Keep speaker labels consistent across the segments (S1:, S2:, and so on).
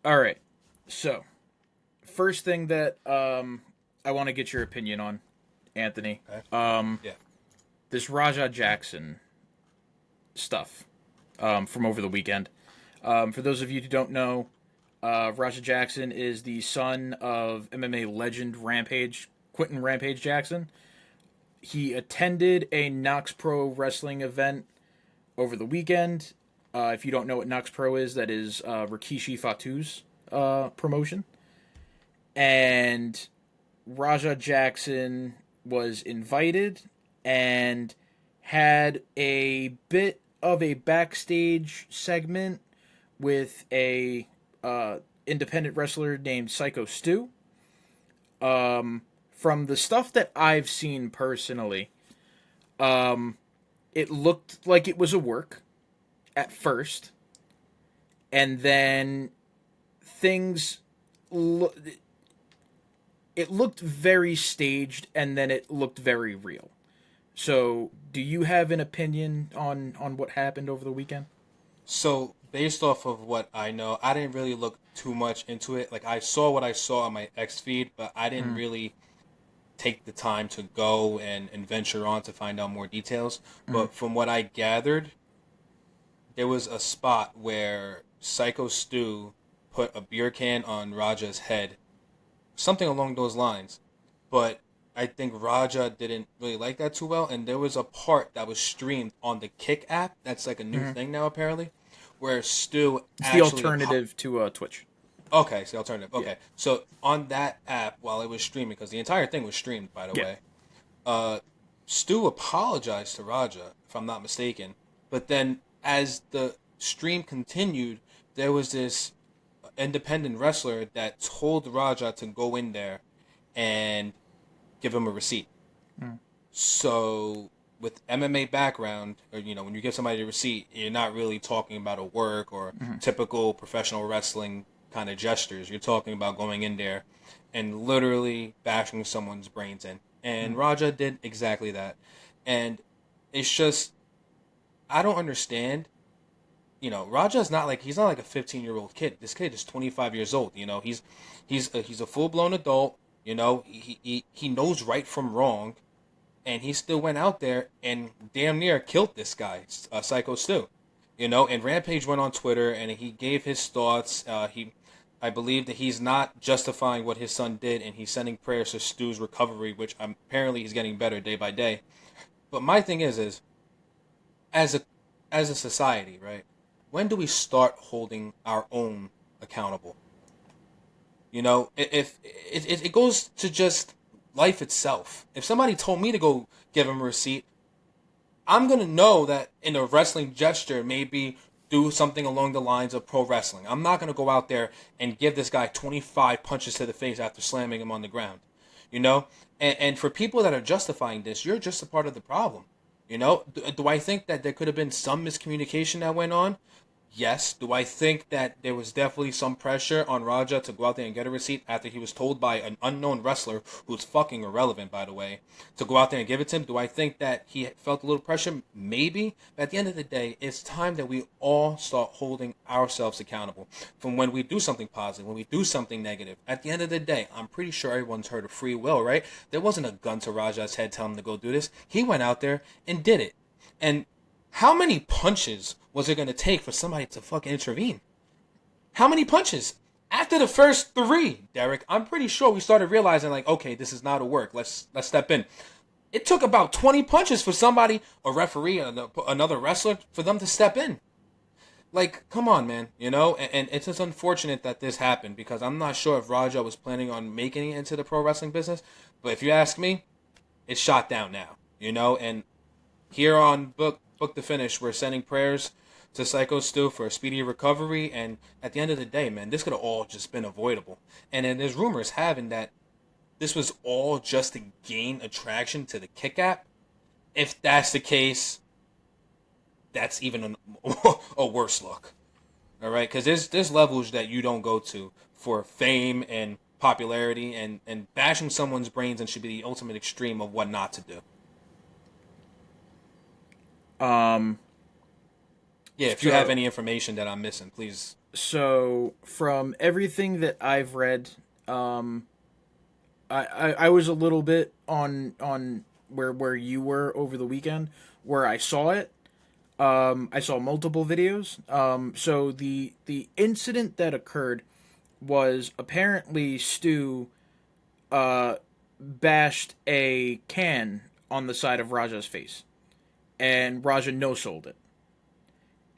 S1: All right. So, first thing that I want to get your opinion on, Anthony.
S2: Okay.
S1: Um,
S2: Yeah.
S1: this Raja Jackson stuff from over the weekend. For those of you who don't know, Raja Jackson is the son of MMA legend Rampage Quentin Rampage Jackson. He attended a Knox Pro wrestling event over the weekend. If you don't know what Knox Pro is, that is Rikishi Fatu's promotion. And Raja Jackson was invited and had a bit of a backstage segment with a independent wrestler named Psycho Stu. From the stuff that I've seen personally, it looked like it was a work at first, and then things lo- it looked very staged, and then it looked very real. So, do you have an opinion on what happened over the weekend?
S2: So based off of what I know, I didn't really look too much into it. Like I saw what I saw on my X feed, but I didn't
S1: Mm,
S2: really take the time to go and venture on to find out more details.
S1: mm,
S2: But from what I gathered, there was a spot where Psycho Stu put a beer can on Raja's head, something along those lines. But I think Raja didn't really like that too well, and there was a part that was streamed on the Kick app. That's like a new
S1: mm.
S2: thing now, apparently, where Stu
S1: It's the
S2: actually
S1: alternative to Twitch.
S2: Okay, it's the alternative.
S1: Yeah,
S2: Okay, so on that app while it was streaming, because the entire thing was streamed, by the
S1: yeah.
S2: way, uh, Stu apologized to Raja, if I'm not mistaken. But then, as the stream continued, there was this independent wrestler that told Raja to go in there and give him a receipt.
S1: Mm,
S2: So, with MMA background, or when you give somebody a receipt, you're not really talking about a work or
S1: mm,
S2: typical professional wrestling kind of gestures. You're talking about going in there and literally bashing someone's brains in. And
S1: mm.
S2: Raja did exactly that. And it's just I don't understand. Raja's not like he's not like a 15-year-old kid. This kid is 25 years old. He's a full-blown adult. He knows right from wrong, and he still went out there and damn near killed this guy, Psycho Stu. And Rampage went on Twitter and he gave his thoughts. I believe that he's not justifying what his son did, and he's sending prayers to Stu's recovery, which apparently he's getting better day by day. But my thing is as a as a society, right? When do we start holding our own accountable? If it goes to just life itself. If somebody told me to go give him a receipt, I'm gonna know that in a wrestling gesture, maybe do something along the lines of pro wrestling. I'm not gonna go out there and give this guy 25 punches to the face after slamming him on the ground. You know, and for people that are justifying this, you're just a part of the problem. Do I think that there could have been some miscommunication that went on? Yes. Do I think that there was definitely some pressure on Raja to go out there and get a receipt after he was told by an unknown wrestler who's fucking irrelevant, by the way, to go out there and give it to him? Do I think that he felt a little pressure? Maybe. But at the end of the day, it's time that we all start holding ourselves accountable from when we do something positive, when we do something negative. At the end of the day, I'm pretty sure everyone's heard of free will, right? There wasn't a gun to Raja's head telling him to go do this. He went out there and did it. And how many punches was it going to take for somebody to fucking intervene? How many punches? After the first three, Derek, I'm pretty sure we started realizing like, okay, this is not a work. Let's step in. It took about 20 punches for somebody, a referee, another wrestler, for them to step in. Like, come on, man. And it's just unfortunate that this happened because I'm not sure if Raja was planning on making it into the pro wrestling business. But if you ask me, it's shot down now. And here on Book the Finish, we're sending prayers to Psycho Stu for a speedy recovery. And at the end of the day, man, this could have all just been avoidable. And then there's rumors having that this was all just to gain attraction to the Kick app. If that's the case, that's even a worse look. All right, because there's levels that you don't go to for fame and popularity, and bashing someone's brains and should be the ultimate extreme of what not to do.
S1: Um,
S2: Yeah, if you have
S1: So
S2: any information that I'm missing, please.
S1: so from everything that I've read, um, I was a little bit on where you were over the weekend, where I saw it. I saw multiple videos. So the incident that occurred was apparently Stu bashed a can on the side of Raja's face, and Raja no sold it.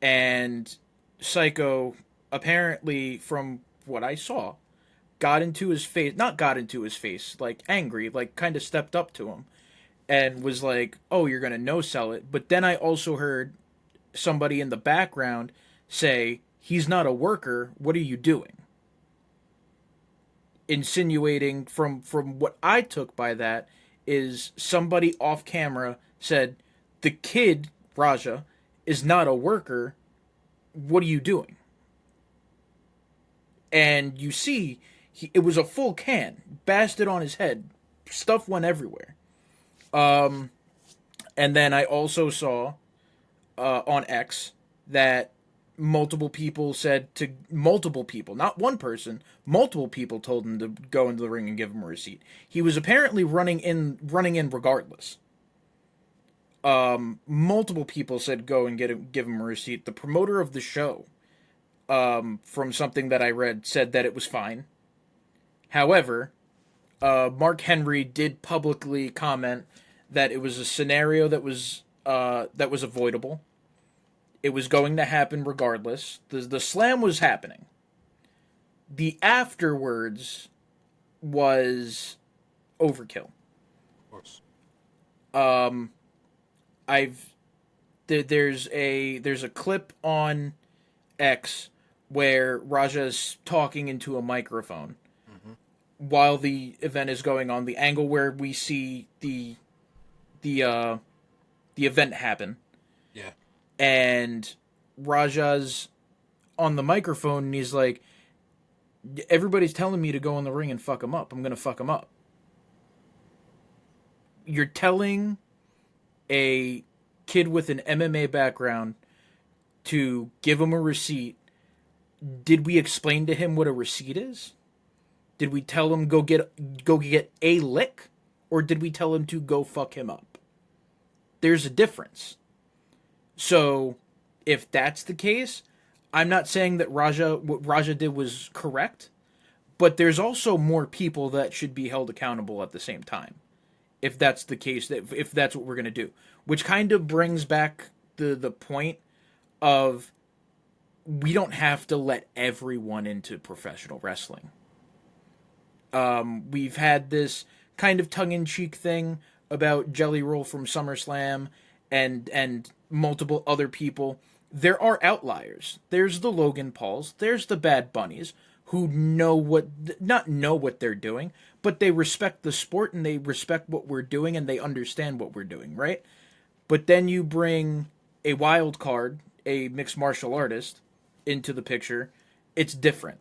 S1: And Psycho, apparently, from what I saw, got into his face, not got into his face, like angry, like kind of stepped up to him and was like, "Oh, you're gonna no sell it." But then I also heard somebody in the background say, "He's not a worker. What are you doing?" Insinuating from what I took by that is somebody off camera said, "The kid Raja is not a worker. What are you doing?" And you see, it was a full can, bashed it on his head, stuff went everywhere. And then I also saw on X that multiple people said to multiple people, not one person, multiple people told him to go into the ring and give him a receipt. He was apparently running in regardless. Multiple people said go and give him a receipt. The promoter of the show, from something that I read, said that it was fine. However, Mark Henry did publicly comment that it was a scenario that was avoidable. It was going to happen regardless. The slam was happening. The afterwards was overkill.
S2: Of course.
S1: I've there's a clip on X where Raja's talking into a microphone while the event is going on. The angle where we see the uh, the event happen,
S2: Yeah.
S1: and Raja's on the microphone and he's like, "Everybody's telling me to go in the ring and fuck him up. I'm gonna fuck him up." You're telling a kid with an MMA background to give him a receipt. Did we explain to him what a receipt is? Did we tell him go get a lick, or did we tell him to go fuck him up? There's a difference. So, if that's the case, I'm not saying that what Raja did was correct, but there's also more people that should be held accountable at the same time. If that's the case, if that's what we're gonna do, which kind of brings back the point of we don't have to let everyone into professional wrestling. We've had this kind of tongue-in-cheek thing about Jelly Roll from SummerSlam and multiple other people. There are outliers. There's the Logan Pauls. There's the Bad Bunnies who not know what they're doing, but they respect the sport and they respect what we're doing and they understand what we're doing, right? But then you bring a wild card, a mixed martial artist, into the picture. It's different.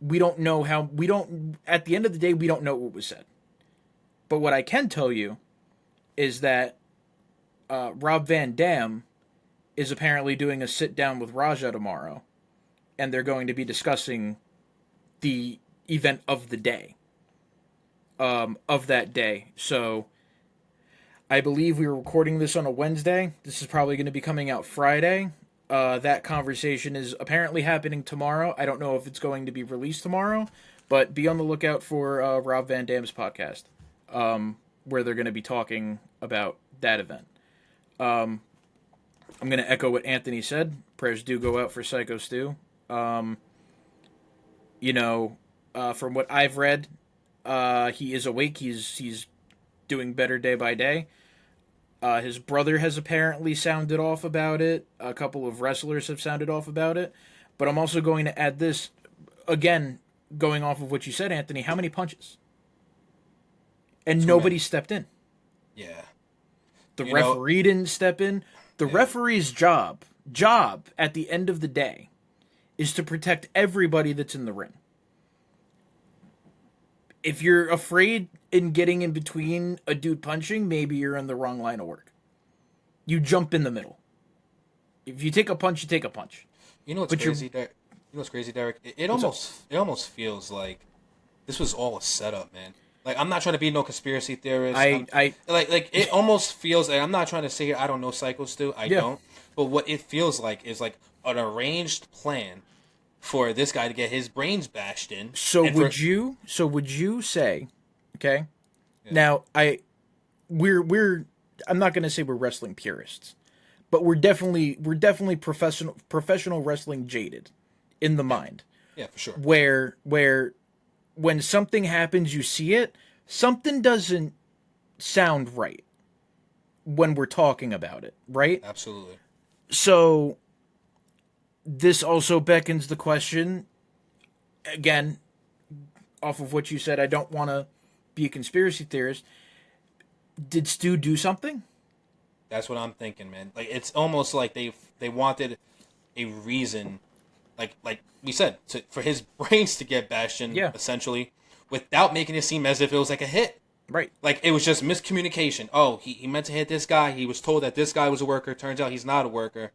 S1: We don't, at the end of the day, we don't know what was said. But what I can tell you is that Rob Van Dam is apparently doing a sit down with Raja tomorrow, and they're going to be discussing the event of the day, of that day. So I believe we were recording this on a Wednesday. This is probably going to be coming out Friday. That conversation is apparently happening tomorrow. I don't know if it's going to be released tomorrow, but be on the lookout for Rob Van Dam's podcast, where they're going to be talking about that event. I'm going to echo what Anthony said. Prayers do go out for Psycho Stu. From what I've read, he is awake. He's doing better day by day. His brother has apparently sounded off about it. A couple of wrestlers have sounded off about it. But I'm also going to add this, again, going off of what you said, Anthony. How many punches? And nobody stepped in.
S2: Yeah.
S1: The referee didn't step in. The referee's job at the end of the day is to protect everybody that's in the ring. If you're afraid in getting in between a dude punching, maybe you're in the wrong line of work. You jump in the middle. If you take a punch, you take a punch.
S2: You know what's
S1: But
S2: crazy, Derek? You know what's crazy, Derek? It almost feels like this was all a setup, man. Like, I'm not trying to be no conspiracy theorist. Like it almost feels like, I'm not trying to say here I don't know Psycho Stu. I
S1: Yeah.
S2: don't. But what it feels like is like an arranged plan for this guy to get his brains bashed in.
S1: So
S2: and
S1: would
S2: for,
S1: you say, okay?
S2: Yeah.
S1: Now we're I'm not gonna say we're wrestling purists, but we're definitely professional wrestling jaded in the mind.
S2: Yeah, for sure.
S1: Where when something happens, you see it, something doesn't sound right when we're talking about it, right?
S2: Absolutely.
S1: So this also beckons the question again, off of what you said. I don't want to be a conspiracy theorist. Did Stu do something?
S2: That's what I'm thinking, man. Like, it's almost like they wanted a reason, like we said, for his brains to get bashed in,
S1: Yeah.
S2: essentially, without making it seem as if it was like a hit.
S1: Right.
S2: Like, it was just miscommunication. Oh, he meant to hit this guy. He was told that this guy was a worker. Turns out he's not a worker.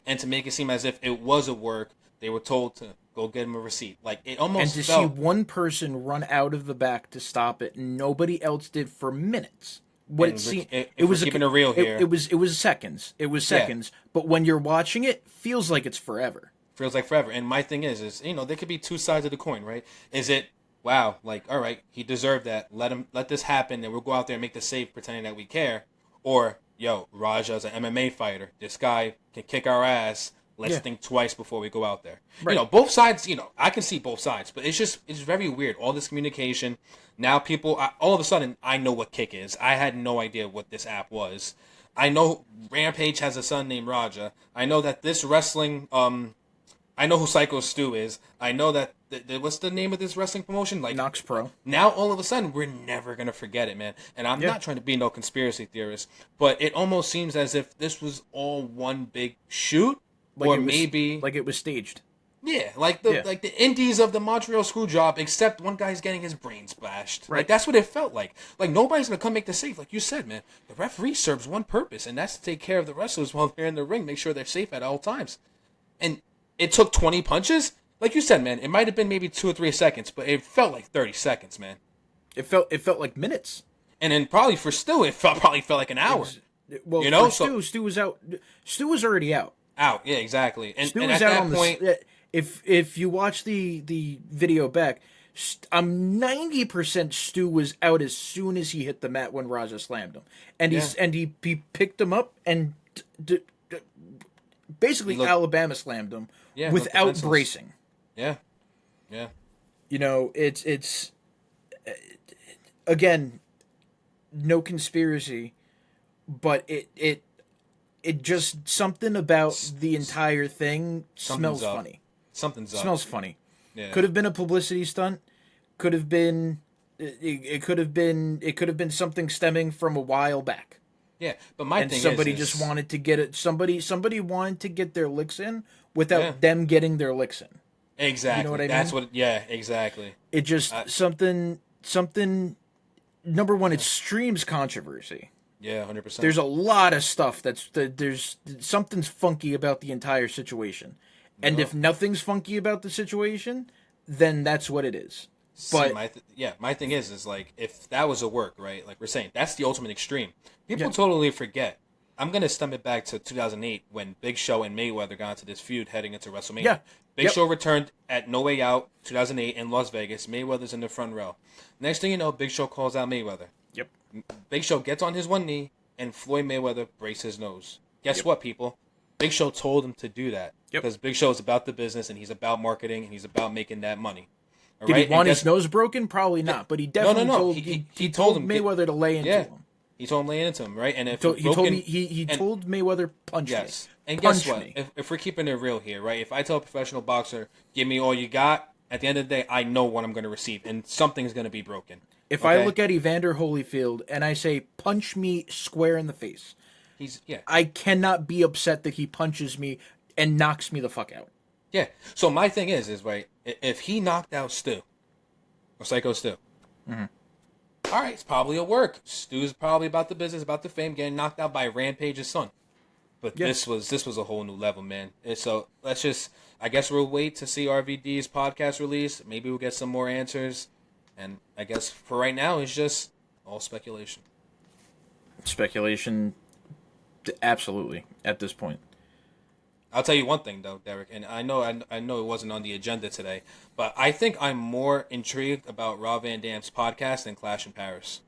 S2: And to make it seem as if it was a work, they were told to go get him a receipt. Like, it
S1: And
S2: almost
S1: to
S2: felt...
S1: see one person run out of the back to stop it, and nobody else did for minutes. What
S2: And
S1: it seemed,
S2: if
S1: it
S2: we're
S1: was
S2: keeping it real here.
S1: It was seconds. It was seconds. But when you're watching it, feels like it's forever.
S2: Feels like forever. And my thing is, there could be two sides of the coin, right? Is it, wow, like, all right, he deserved that. Let this happen, and we'll go out there and make the save pretending that we care. Or, yo, Raja's an MMA fighter. This guy can kick our ass. Let's think twice before we go out there.
S1: Right.
S2: Both sides, I can see both sides, but it's very weird. All this communication. Now people, all of a sudden, I know what Kick is. I had no idea what this app was. I know Rampage has a son named Raja. I know that this wrestling, I know who Psycho Stu is. I know that, what's the name of this wrestling promotion? Like
S1: Nox Pro.
S2: Now, all of a sudden, we're never going to forget it, man. And I'm not trying to be no conspiracy theorist, but it almost seems as if this was all one big shoot.
S1: Like
S2: or
S1: it was,
S2: maybe
S1: like it was staged.
S2: Yeah, like the indies of the Montreal Screwjob, except one guy's getting his brains bashed.
S1: Right.
S2: Like, that's what it felt like. Like, nobody's gonna come make the save, like you said, man. The referee serves one purpose, and that's to take care of the wrestlers while they're in the ring, make sure they're safe at all times. And it took 20 punches, like you said, man. It might have been maybe 2 or 3 seconds, but it felt like 30 seconds, man.
S1: It felt like minutes.
S2: And then probably for Stu, probably felt like an hour.
S1: Well, Stu was out. Stu was already out.
S2: Out, yeah, exactly. And
S1: Stu
S2: at
S1: was out
S2: that
S1: on
S2: point,
S1: if you watch the video back, I'm 90% Stu was out as soon as he hit the mat when Raja slammed him, and he picked him up and basically Alabama slammed him without bracing.
S2: Yeah.
S1: It's again, no conspiracy, but it just something about the entire thing smells funny.
S2: Something's up.
S1: Smells funny.
S2: Yeah.
S1: Could have been a publicity stunt. Could have been. It could have been. It could have been something stemming from a while back.
S2: Yeah, but my thing
S1: somebody
S2: is
S1: just wanted to get it. Somebody wanted to get their licks in without them getting their licks in.
S2: Exactly.
S1: You know what I mean?
S2: That's what. Yeah, exactly.
S1: It just something. Number one, it streams controversy.
S2: Yeah, 100%.
S1: There's a lot of stuff there's something's funky about the entire situation, and if nothing's funky about the situation, then that's what it is. But
S2: my thing is like, if that was a work, right? Like we're saying, that's the ultimate extreme. People totally forget. I'm gonna stem it back to 2008 when Big Show and Mayweather got into this feud heading into WrestleMania.
S1: Yeah.
S2: Big Show returned at No Way Out 2008 in Las Vegas. Mayweather's in the front row. Next thing you know, Big Show calls out Mayweather.
S1: Yep.
S2: Big Show gets on his one knee, and Floyd Mayweather breaks his nose. Guess what, people? Big Show told him to do that. Because Big Show is about the business, and he's about marketing, and he's about making that money. All
S1: Did he want his nose broken? Probably not, but he definitely told
S2: he told him
S1: Mayweather to lay into him.
S2: He told him lay into him, right? And if
S1: he told Mayweather punch me.
S2: And guess what? If we're keeping it real here, right? If I tell a professional boxer, give me all you got, at the end of the day, I know what I'm going to receive, and something's going to be broken.
S1: If I look at Evander Holyfield and I say, punch me square in the face, I cannot be upset that he punches me and knocks me the fuck out.
S2: Yeah. So my thing is right, if he knocked out Stu, or Psycho Stu, all right, it's probably a work. Stu's probably about the business, about the fame, getting knocked out by Rampage's son. But
S1: Yeah.
S2: this was a whole new level, man. And so let's just, I guess we'll wait to see RVD's podcast release. Maybe we'll get some more answers. And I guess for right now, it's just all speculation.
S1: Speculation, absolutely, at this point.
S2: I'll tell you one thing though, Derek, and I know it wasn't on the agenda today, but I think I'm more intrigued about Rob Van Dam's podcast than Clash in Paris.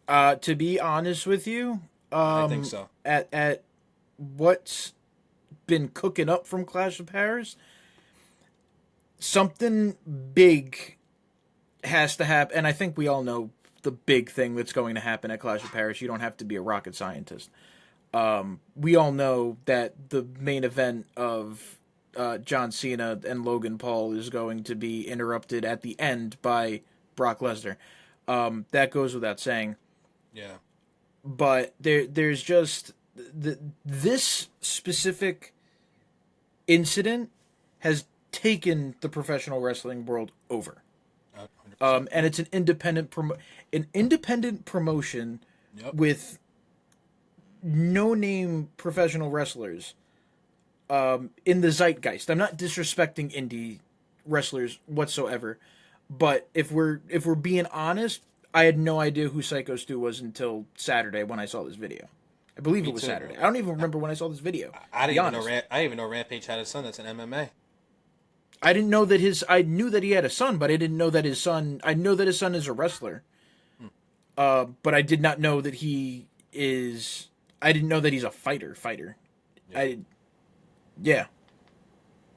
S1: To be honest with you,
S2: I think so.
S1: at what's been cooking up from Clash of Paris, something big has to happen, and I think we all know the big thing that's going to happen at Clash of Paris. You don't have to be a rocket scientist. We all know that the main event of John Cena and Logan Paul is going to be interrupted at the end by Brock Lesnar. That goes without saying.
S2: Yeah.
S1: But there's just this specific incident has taken the professional wrestling world over.
S2: 100%.
S1: And it's an independent promotion
S2: Yep.
S1: with no-name professional wrestlers in the zeitgeist. I'm not disrespecting indie wrestlers whatsoever, but if we're being honest, I had no idea who Psycho Stu was until Saturday when I saw this video. I believe it was Saturday. I don't even remember when I saw this video.
S2: I didn't even know. I even know Rampage had a son that's in MMA.
S1: I didn't know that I knew that he had a son, but I didn't know that his son. I know that his son is a wrestler. But I did not know that he is. I didn't know that he's a fighter. Yeah.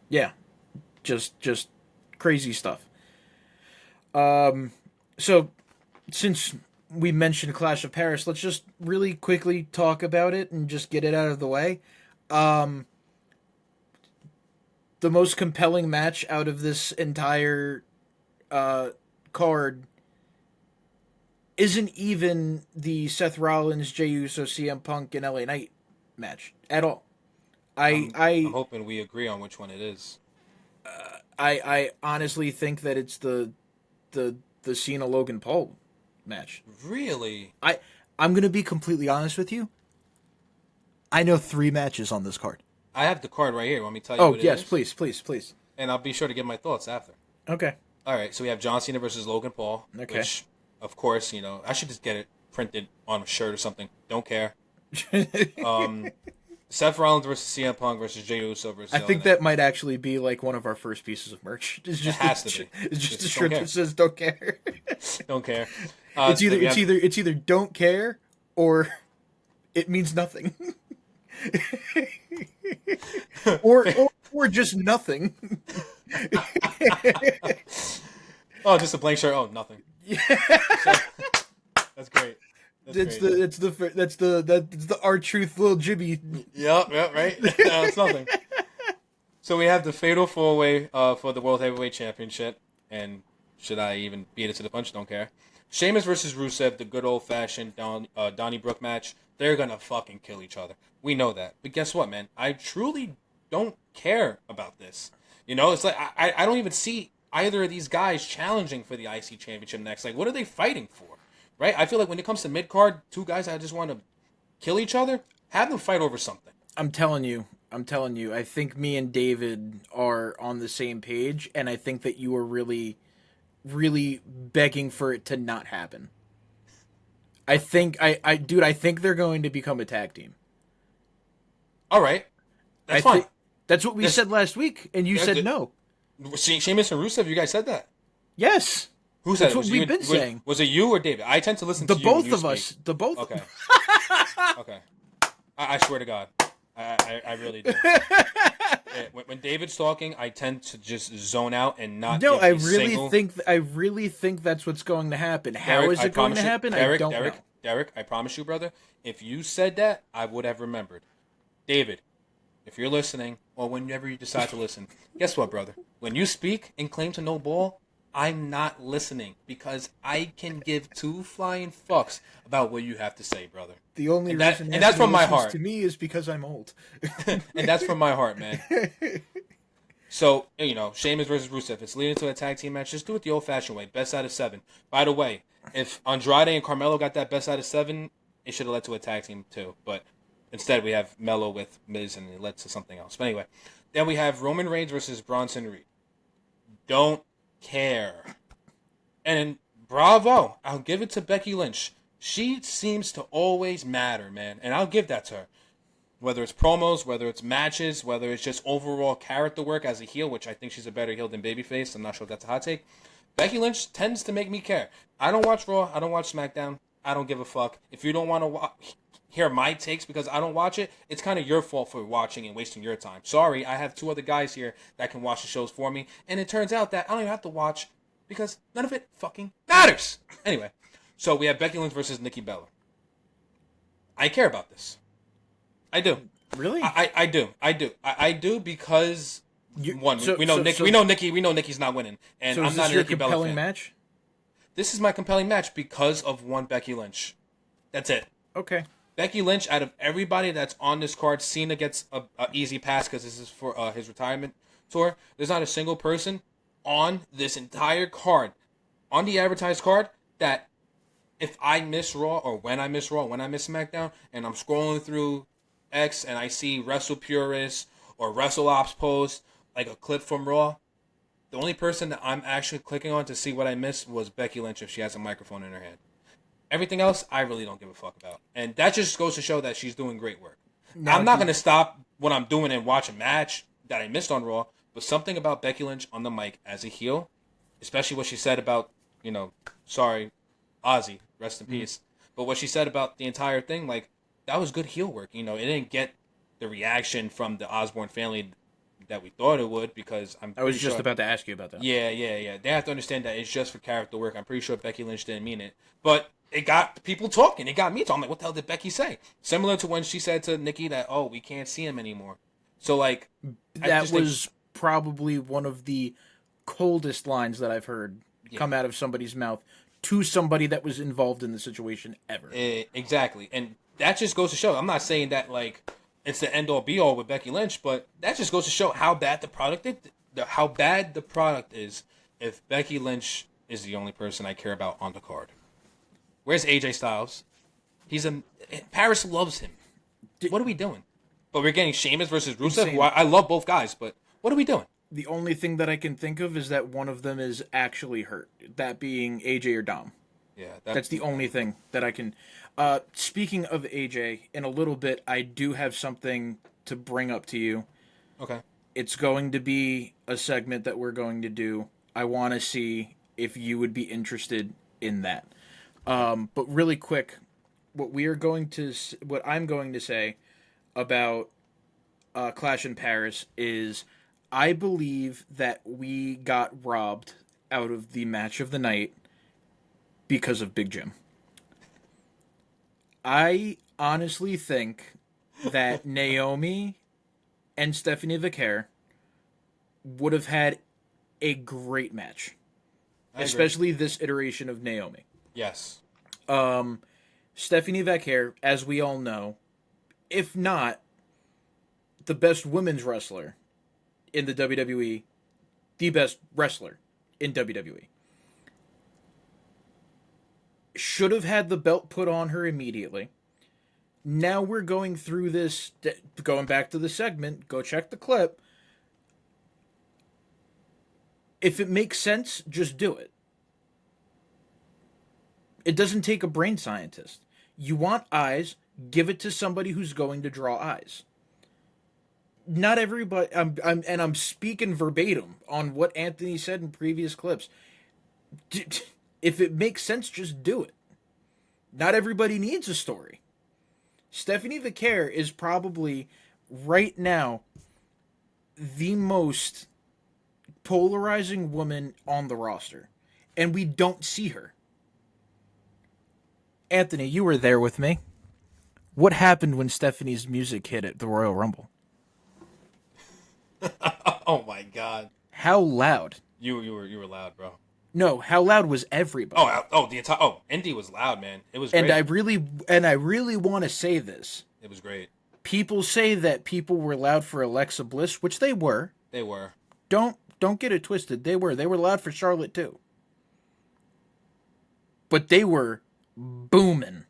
S1: Yeah. Just crazy stuff. So since we mentioned Clash of Paris, let's just really quickly talk about it and just get it out of the way. The most compelling match out of this entire card isn't even the Seth Rollins, Jey Uso, CM Punk, and LA Knight match at all.
S2: I'm hoping we agree on which one it is.
S1: I honestly think that it's the Cena Logan Paul match.
S2: Really?
S1: I'm gonna be completely honest with you. I know 3 matches on this card.
S2: I have the card right here. Want me to tell you
S1: Oh
S2: what it
S1: yes,
S2: is?
S1: please.
S2: And I'll be sure to give my thoughts after.
S1: Okay.
S2: All right, so we have John Cena versus Logan Paul.
S1: Okay.
S2: Which, of course, I should just get it printed on a shirt or something. Don't care. Seth Rollins versus CM Punk versus Jey Uso versus.
S1: I think that might actually be like one of our first pieces of merch. It's just
S2: it has to be.
S1: It's just a
S2: Don't
S1: shirt
S2: care.
S1: that says "Don't care."
S2: Don't care.
S1: It's either don't care or it means nothing, or just nothing.
S2: Oh, just a blank shirt. Oh, nothing.
S1: Yeah.
S2: That's great.
S1: That's the R-Truth little jibby.
S2: Yep, right. No, it's nothing. So we have the fatal 4-way for the World Heavyweight Championship, and should I even beat it to the punch? Don't care. Sheamus versus Rusev, the good old fashioned Donnybrook match. They're gonna fucking kill each other. We know that. But guess what, man? I truly don't care about this. It's like I don't even see either of these guys challenging for the IC Championship next. Like, what are they fighting for? Right? I feel like when it comes to mid-card, 2 guys that just want to kill each other, have them fight over something.
S1: I'm telling you. I think me and David are on the same page, and I think that you are really, really begging for it to not happen. I think I think they're going to become a tag team.
S2: All right. That's fine.
S1: That's what we said last week, and you said no.
S2: Sheamus and Rusev, you guys said that.
S1: Yes.
S2: Who said
S1: That's
S2: it?
S1: what we've been saying.
S2: Was it you or David? I tend to listen
S1: to
S2: you
S1: both
S2: when you
S1: of
S2: speak.
S1: us. The both.
S2: Okay. Okay. I swear to God, I really do. When David's talking, I tend to just zone out and not.
S1: No, I
S2: single...
S1: really think that's what's going to happen. How is it going to happen? I don't know.
S2: Derek, I promise you, brother. If you said that, I would have remembered. David, if you're listening, or whenever you decide to listen, guess what, brother? When you speak and claim to know ball, I'm not listening because I can give 2 flying fucks about what you have to say, brother.
S1: The only reason
S2: that's from my heart
S1: to me is because I'm old.
S2: And that's from my heart, man. So, Sheamus versus Rusev. It's leading to a tag team match. Just do it the old-fashioned way. Best out of 7. By the way, if Andrade and Carmelo got that best out of 7, it should have led to a tag team too. But Instead, we have Melo with Miz, and it led to something else. But anyway, then we have Roman Reigns versus Bronson Reed. Don't care. And bravo, I'll give it to Becky Lynch. She seems to always matter, man, and I'll give that to her. Whether it's promos, whether it's matches, whether it's just overall character work as a heel, which I think she's a better heel than babyface. I'm not sure if that's a hot take. Becky Lynch tends to make me care. I don't watch Raw. I don't watch SmackDown. I don't give a fuck. If you don't want to hear my takes because I don't watch it, it's kind of your fault for watching and wasting your time. Sorry, I have 2 other guys here that can watch the shows for me, and it turns out that I don't even have to watch because none of it fucking matters. Anyway, so we have Becky Lynch versus Nikki Bella. I care about this. I do.
S1: Really?
S2: I do. I do because we know Nikki's not winning, and
S1: so
S2: I'm not a Nikki Bella fan.
S1: Compelling match?
S2: This is my compelling match because of one Becky Lynch. That's it.
S1: Okay.
S2: Becky Lynch, out of everybody that's on this card, Cena gets a easy pass because this is for his retirement tour. There's not a single person on this entire card, on the advertised card, that if I miss Raw or when I miss Raw, when I miss SmackDown, and I'm scrolling through X and I see Wrestle Purist or Wrestle Ops post, like a clip from Raw, the only person that I'm actually clicking on to see what I missed was Becky Lynch if she has a microphone in her hand. Everything else, I really don't give a fuck about. And that just goes to show that she's doing great work. Now, I'm not going to stop what I'm doing and watch a match that I missed on Raw, but something about Becky Lynch on the mic as a heel, especially what she said about, sorry, Ozzy, rest in peace, but what she said about the entire thing, like, that was good heel work. It didn't get the reaction from the Osborne family that we thought it would because
S1: I was just about to ask you about that.
S2: Yeah. They have to understand that it's just for character work. I'm pretty sure Becky Lynch didn't mean it. But it got people talking. It got me talking. I'm like, what the hell did Becky say? Similar to when she said to Nikki that, oh, we can't see him anymore. So, like...
S1: That was probably one of the coldest lines that I've heard come out of somebody's mouth to somebody that was involved in the situation ever.
S2: Exactly. And that just goes to show. I'm not saying that, like, it's the end-all, be-all with Becky Lynch, but that just goes to show how bad the product is if Becky Lynch is the only person I care about on the card. Where's AJ Styles? Paris loves him. What are we doing? But we're getting Sheamus versus Rusev, who I love both guys, but what are we doing?
S1: The only thing that I can think of is that one of them is actually hurt. That being AJ or Dom.
S2: Yeah,
S1: that's the only thing that I can... speaking of AJ, in a little bit, I do have something to bring up to you.
S2: Okay.
S1: It's going to be a segment that we're going to do. I want to see if you would be interested in that. But really quick, what I'm going to say about Clash in Paris is I believe that we got robbed out of the match of the night because of Big Jim. I honestly think that Naomi and Stephanie Vicaire would have had a great match. Especially this iteration of Naomi.
S2: Yes.
S1: Stephanie Vicaire, as we all know, if not the best women's wrestler in the WWE, the best wrestler in WWE, should have had the belt put on her immediately. Now we're going through this, going back to the segment, go check the clip. If it makes sense, just do it. It doesn't take a brain scientist. You want eyes, give it to somebody who's going to draw eyes. Not everybody, I'm speaking verbatim on what Anthony said in previous clips. If it makes sense, just do it. Not everybody needs a story. Stephanie Vicaire is probably, right now, the most polarizing woman on the roster. And we don't see her. Anthony, you were there with me. What happened when Stephanie's music hit at the Royal Rumble?
S2: Oh my God!
S1: How loud?
S2: You were loud, bro.
S1: No, how loud was everybody?
S2: Indy was loud, man. It was great.
S1: And I really want to say this.
S2: It was great.
S1: People say that people were loud for Alexa Bliss, which they were.
S2: They were.
S1: Don't get it twisted. They were. They were loud for Charlotte too. But they were booming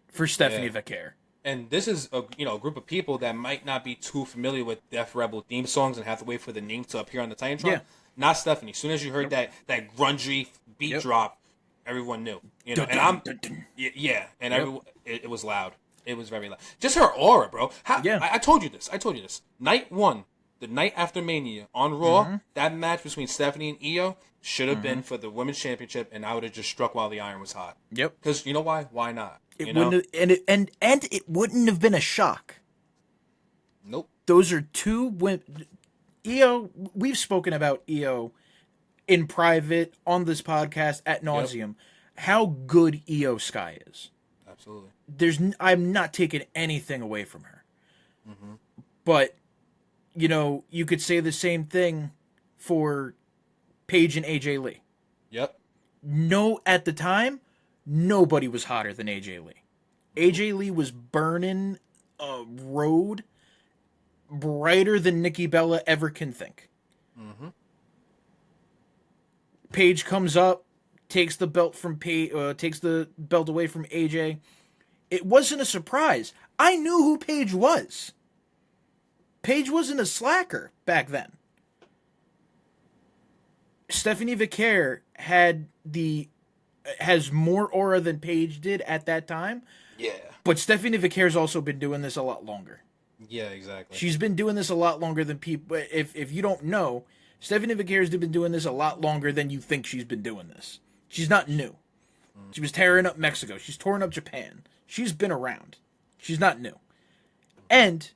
S1: for Stephanie Vicaire.
S2: And this is a group of people that might not be too familiar with Def Rebel theme songs and have to wait for the name to appear on the Titantron.
S1: Yeah.
S2: Not Stephanie. As soon as you heard
S1: Nope.
S2: that grungy beat
S1: Yep.
S2: drop, everyone knew.
S1: Dun,
S2: And
S1: dun, dun, dun.
S2: yeah, and
S1: Yep.
S2: everyone it was loud. It was very loud. Just her aura, bro.
S1: Yeah.
S2: I told you this. I told you this. Night one, the night after Mania on Raw, that match between Stephanie and Io should have been for the women's championship, and I would have just struck while the iron was hot.
S1: Yep.
S2: Because you know why? Why not?
S1: It wouldn't have, and it wouldn't have been a shock.
S2: Nope.
S1: Those are two Io. We've spoken about Io in private on this podcast at nauseum. How good Io Sky is.
S2: Absolutely.
S1: I'm not taking anything away from her. But you could say the same thing for Paige and AJ Lee.
S2: Yep.
S1: No, at the time, nobody was hotter than AJ Lee. AJ Lee was burning a road brighter than Nikki Bella ever can think. Paige comes up, takes the belt away from AJ. It wasn't a surprise. I knew who Paige was. Paige wasn't a slacker back then. Stephanie Vicaire has more aura than Paige did at that time.
S2: Yeah.
S1: But Stephanie Vicaire's also been doing this a lot longer.
S2: Yeah, exactly.
S1: She's been doing this a lot longer than people. If you don't know, Stephanie Vicaire's been doing this a lot longer than you think she's been doing this. She's not new. She was tearing up Mexico. She's torn up Japan. She's been around. She's not new. And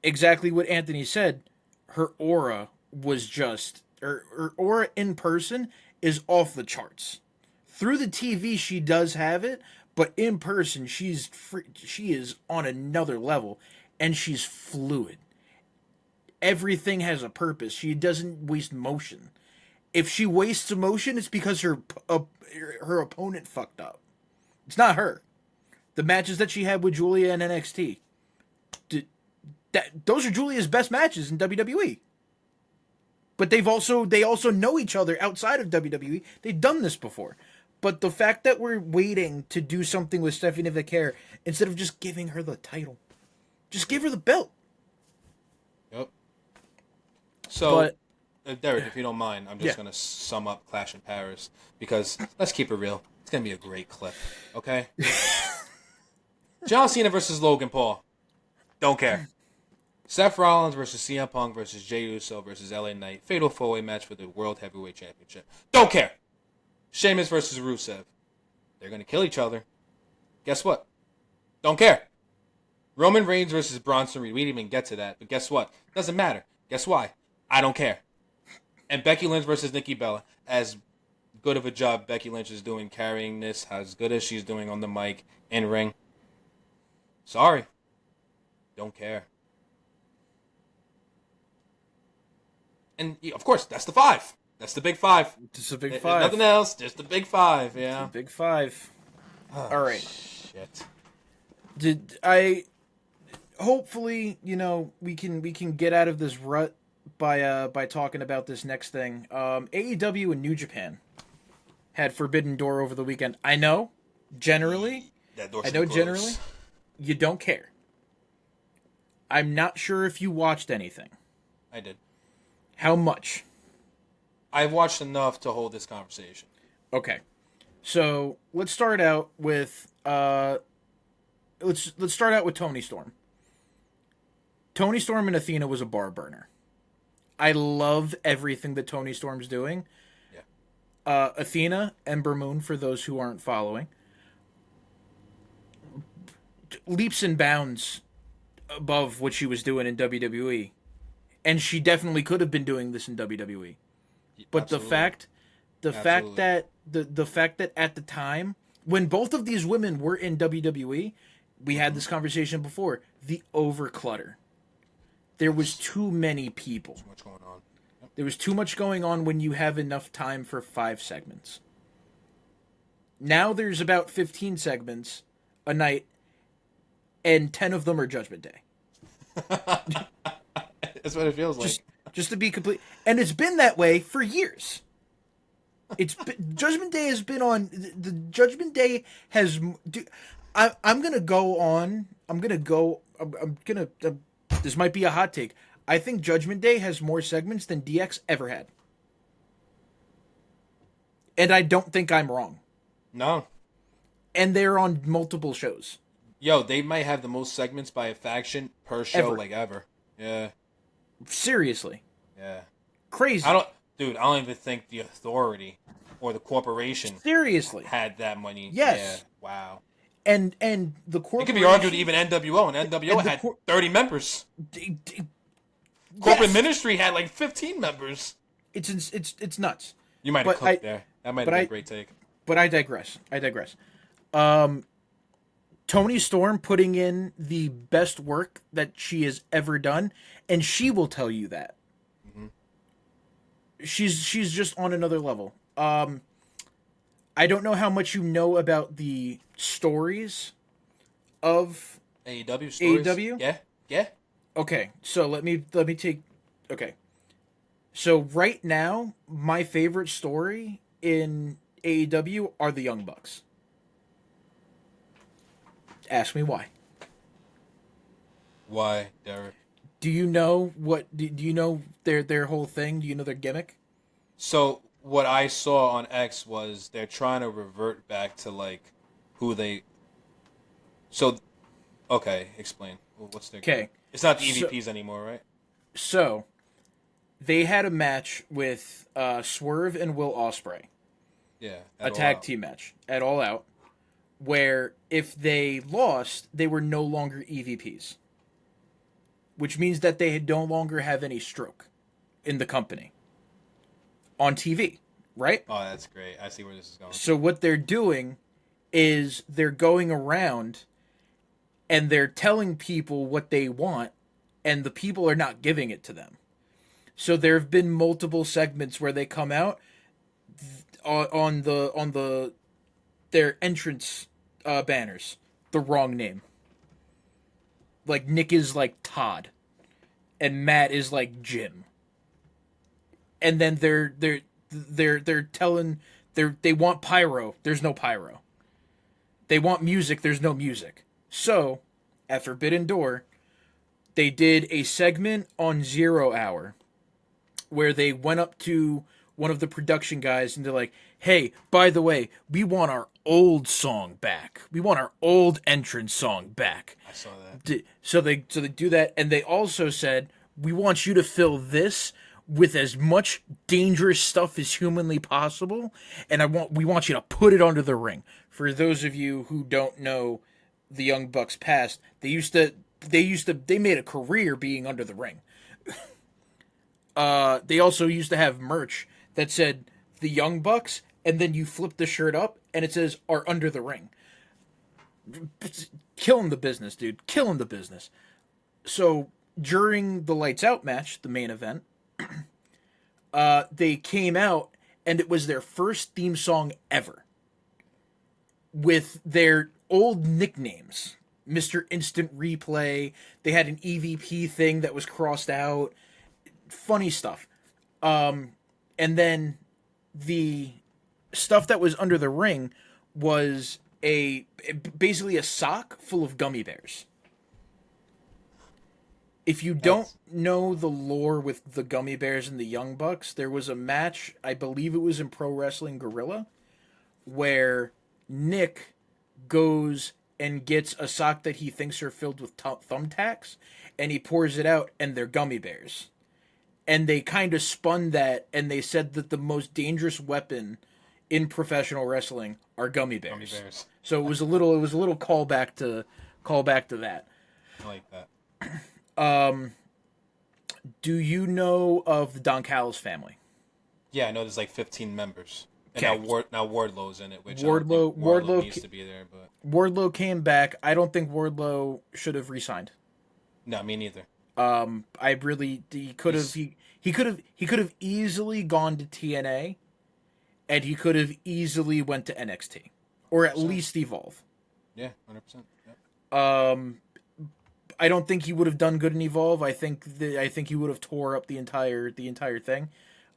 S1: exactly what Anthony said, her aura was just her aura in person is off the charts. Through the TV, she does have it, but in person, she is on another level, and she's fluid. Everything has a purpose. She doesn't waste motion. If she wastes emotion, it's because her opponent fucked up. It's not her. The matches that she had with Julia in NXT, those are Julia's best matches in WWE. But they also know each other outside of WWE. They've done this before. But the fact that we're waiting to do something with Stephanie Vicaire instead of just giving her the title, just give her the belt.
S2: Yep. So,
S1: But
S2: Derek, if you don't mind, I'm just going to sum up Clash in Paris because let's keep it real. It's going to be a great clip, okay? John Cena versus Logan Paul. Don't care. Seth Rollins versus CM Punk versus Jey Uso versus LA Knight. Fatal 4-way match for the World Heavyweight Championship. Don't care. Sheamus versus Rusev. They're going to kill each other. Guess what? Don't care. Roman Reigns versus Bronson Reed. We didn't even get to that, but guess what? Doesn't matter. Guess why? I don't care. And Becky Lynch versus Nikki Bella. As good of a job Becky Lynch is doing carrying this, as good as she's doing on the mic, in ring. Sorry. Don't care. And, of course, that's the 5. That's the big 5.
S1: Just a big
S2: There's
S1: 5.
S2: nothing else. Just the big 5, yeah.
S1: Big 5.
S2: Oh,
S1: All right.
S2: Shit.
S1: Hopefully, we can get out of this rut by talking about this next thing. AEW and New Japan had Forbidden Door over the weekend. I know generally you don't care. I'm not sure if you watched anything.
S2: I did.
S1: How much?
S2: I've watched enough to hold this conversation.
S1: Okay. So, let's start out with let's start out with Tony Storm. Tony Storm and Athena was a bar burner. I love everything that Tony Storm's doing.
S2: Yeah.
S1: Athena, Ember Moon, for those who aren't following, leaps and bounds above what she was doing in WWE. And she definitely could have been doing this in WWE. But
S2: Absolutely.
S1: the fact that at the time, when both of these women were in WWE, we had this conversation before, the overclutter. There was too many people.
S2: Too much going on. Yep.
S1: There was too much going on when you have enough time for 5 segments. Now there's about 15 segments a night, and 10 of them are Judgment Day.
S2: That's what it feels like.
S1: Just to be complete. And it's been that way for years. Judgment Day has been on... The Judgment Day has... I'm going to go on I'm gonna go. I'm gonna. This might be a hot take. I think Judgment Day has more segments than DX ever had, and I don't think I'm wrong.
S2: No.
S1: And they're on multiple shows
S2: Yo, they might have the most segments by a faction per show,
S1: ever.
S2: like ever. Yeah.
S1: Seriously,
S2: Yeah. I
S1: crazy.
S2: don't, dude. I don't even think the authority or the corporation
S1: Seriously,
S2: had that money. Yeah.
S1: yes.
S2: Wow.
S1: And the
S2: It could be argued
S1: corporation
S2: even NWO, and NWO
S1: and the
S2: had 30 members. Corporate
S1: yes,
S2: Ministry had like 15 members.
S1: it's nuts.
S2: You might have
S1: But
S2: cooked there. That might have
S1: but
S2: been a
S1: I
S2: great take.
S1: but I digress. I digress. Um, Tony Storm putting in the best work that she has ever done, and she will tell you that
S2: Hmm.
S1: she's just on another level. I don't know how much you know about the stories of
S2: AEW stories.
S1: AEW.
S2: Yeah. Yeah.
S1: Okay, so let me take. Okay, so right now, my favorite story in AEW are the Young Bucks. Ask me why.
S2: Why, Derek?
S1: Do you know what? Do you know their whole thing? Do you know their gimmick?
S2: So what I saw on X was they're trying to revert back to like who they. So, okay, explain. What's their
S1: Okay,
S2: gimmick? It's not the
S1: so
S2: EVPs anymore, right?
S1: so they had a match with Swerve and Will Ospreay,
S2: Yeah,
S1: a
S2: at all
S1: tag
S2: out.
S1: team match at All Out, where if they lost, they were no longer EVPs, which means that they no longer have any stroke in the company on TV, right?
S2: Oh, that's great. I see where this is going.
S1: So what they're doing is they're going around and they're telling people what they want, and the people are not giving it to them. So there have been multiple segments where they come out on the their entrance banners the wrong name. Like Nick is like Todd, and Matt is like Jim, and then they're telling they want pyro. There's no pyro. They want music. There's no music. So at Forbidden Door, they did a segment on Zero Hour where they went up to one of the production guys and they're like, "Hey, by the way, we want our old song back. We want our old entrance song back."
S2: I saw that.
S1: So they do that, and they also said, "We want you to fill this with as much dangerous stuff as humanly possible, and we want you to put it under the ring." For those of you who don't know the Young Bucks past, they made a career being under the ring. They also used to have merch that said the Young Bucks, and then you flip the shirt up and it says are under the ring. Killing the business, dude. Killing the business. So during the Lights Out match, the main event, they came out and it was their first theme song ever with their old nicknames. Mr. Instant Replay. They had an EVP thing that was crossed out. Funny stuff. And then the stuff that was under the ring was basically a sock full of gummy bears. If you don't
S2: That's
S1: know the lore with the gummy bears and the Young Bucks, there was a match, I believe it was in Pro Wrestling Guerrilla, where Nick goes and gets a sock that he thinks are filled with thumbtacks, and he pours it out, and they're gummy bears. And they kind of spun that, and they said that the most dangerous weapon in professional wrestling are gummy
S2: gummy
S1: bears.
S2: bears.
S1: So it was a little callback to that.
S2: I like that.
S1: Do you know of the Don Callis family?
S2: Yeah, I know there's like 15 members. And
S1: Okay.
S2: now Wardlow's in it, which I don't think Wardlow needs to be there, but
S1: Wardlow came back. I don't think Wardlow should have resigned.
S2: no, me neither.
S1: I really he could have he could have easily gone to TNA, and he could have easily went to NXT or at
S2: 100%.
S1: least Evolve.
S2: Yeah, 100%. Yep.
S1: I don't think he would have done good in Evolve. I think he would have tore up the entire thing.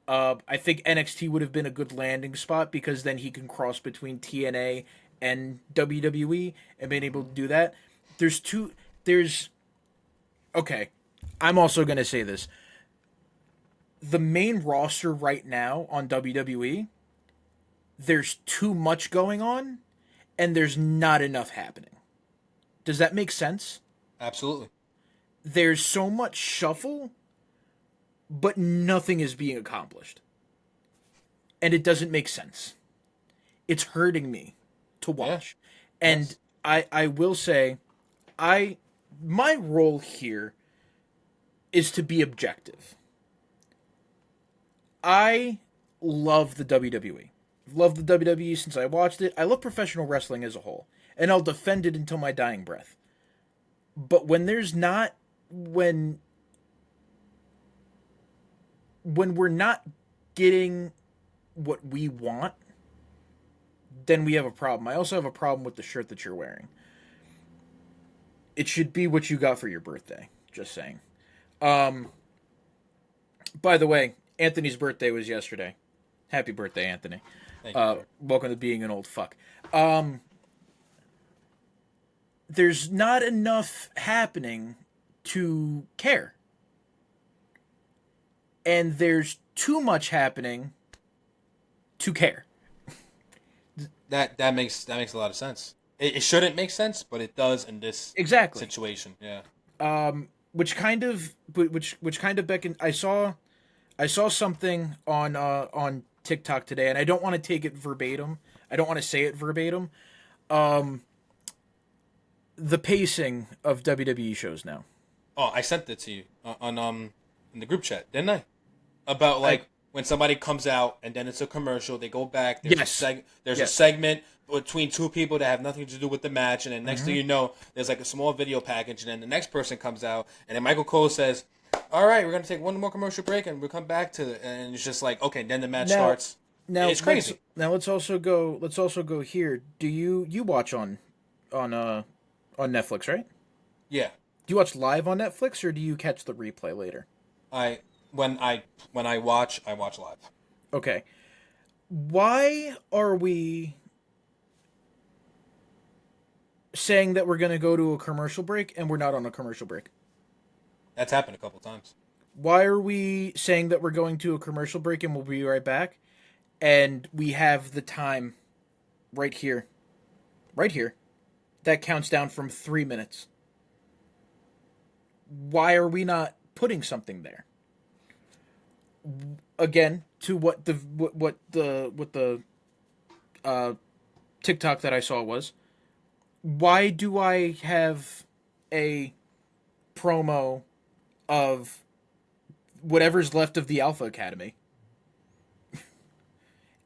S1: I think NXT would have been a good landing spot because then he can cross between TNA and WWE and being able to do that. there's two. There's okay. I'm also gonna say this. The main roster right now on WWE, there's too much going on, and there's not enough happening. Does that make sense?
S2: Absolutely.
S1: There's so much shuffle, but nothing is being accomplished. And it doesn't make sense. It's hurting me to
S2: Yeah.
S1: watch. And
S2: Yes.
S1: I will say, I my role here is to be objective. I love the WWE. I've loved the WWE since I watched it. I love professional wrestling as a whole, and I'll defend it until my dying breath. But when there's not when when we're not getting what we want, then we have a problem. I also have a problem with the shirt that you're wearing. It should be what you got for your birthday. Just saying. Um, by the way, Anthony's birthday was yesterday. Happy birthday, Anthony.
S2: Thank you, sir.
S1: Welcome to being an old fuck. There's not enough happening to care. And there's too much happening to care.
S2: That makes a lot of sense. It shouldn't make sense, but it does in this
S1: Exactly.
S2: situation. Yeah.
S1: Which kind of beckon. I saw something on TikTok today, and I don't want to take it verbatim. I don't want to say it verbatim. The pacing of WWE shows now.
S2: Oh, I sent it to you on in the group chat, didn't I? About like when somebody comes out and then it's a commercial, they go back. There's
S1: Yes.
S2: There's
S1: Yes.
S2: a segment between two people that have nothing to do with the match, and then next thing you know, there's like a small video package, and then the next person comes out, and then Michael Cole says, "All right, we're gonna take one more commercial break, and we'll come back to it." And it's just like, okay, then the match starts.
S1: Now
S2: It's crazy.
S1: Let's also go. Let's also go here. Do you watch on Netflix, right?
S2: Yeah,
S1: Do you watch live on Netflix or do you catch the replay later?
S2: I when I watch, I watch live.
S1: Okay. Why are we saying that we're going to go to a commercial break and we're not on a commercial break?
S2: That's happened a couple times.
S1: Why are we saying that we're going to a commercial break and we'll be right back and we have the time right here? Right here. That counts down from 3 minutes. Why are we not putting something there? Again, to what the TikTok that I saw was, why do I have a promo of whatever's left of the Alpha Academy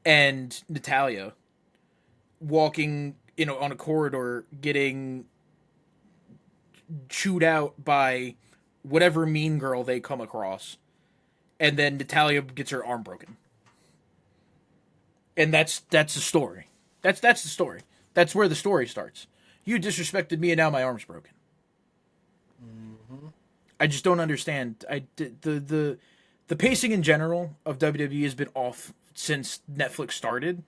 S1: and Natalia walking, on a corridor getting chewed out by whatever mean girl they come across, and then Natalia gets her arm broken, and that's the story. That's the story. That's where the story starts. You disrespected me, and now my arm's broken. I just don't understand. The pacing in general of WWE has been off since Netflix started.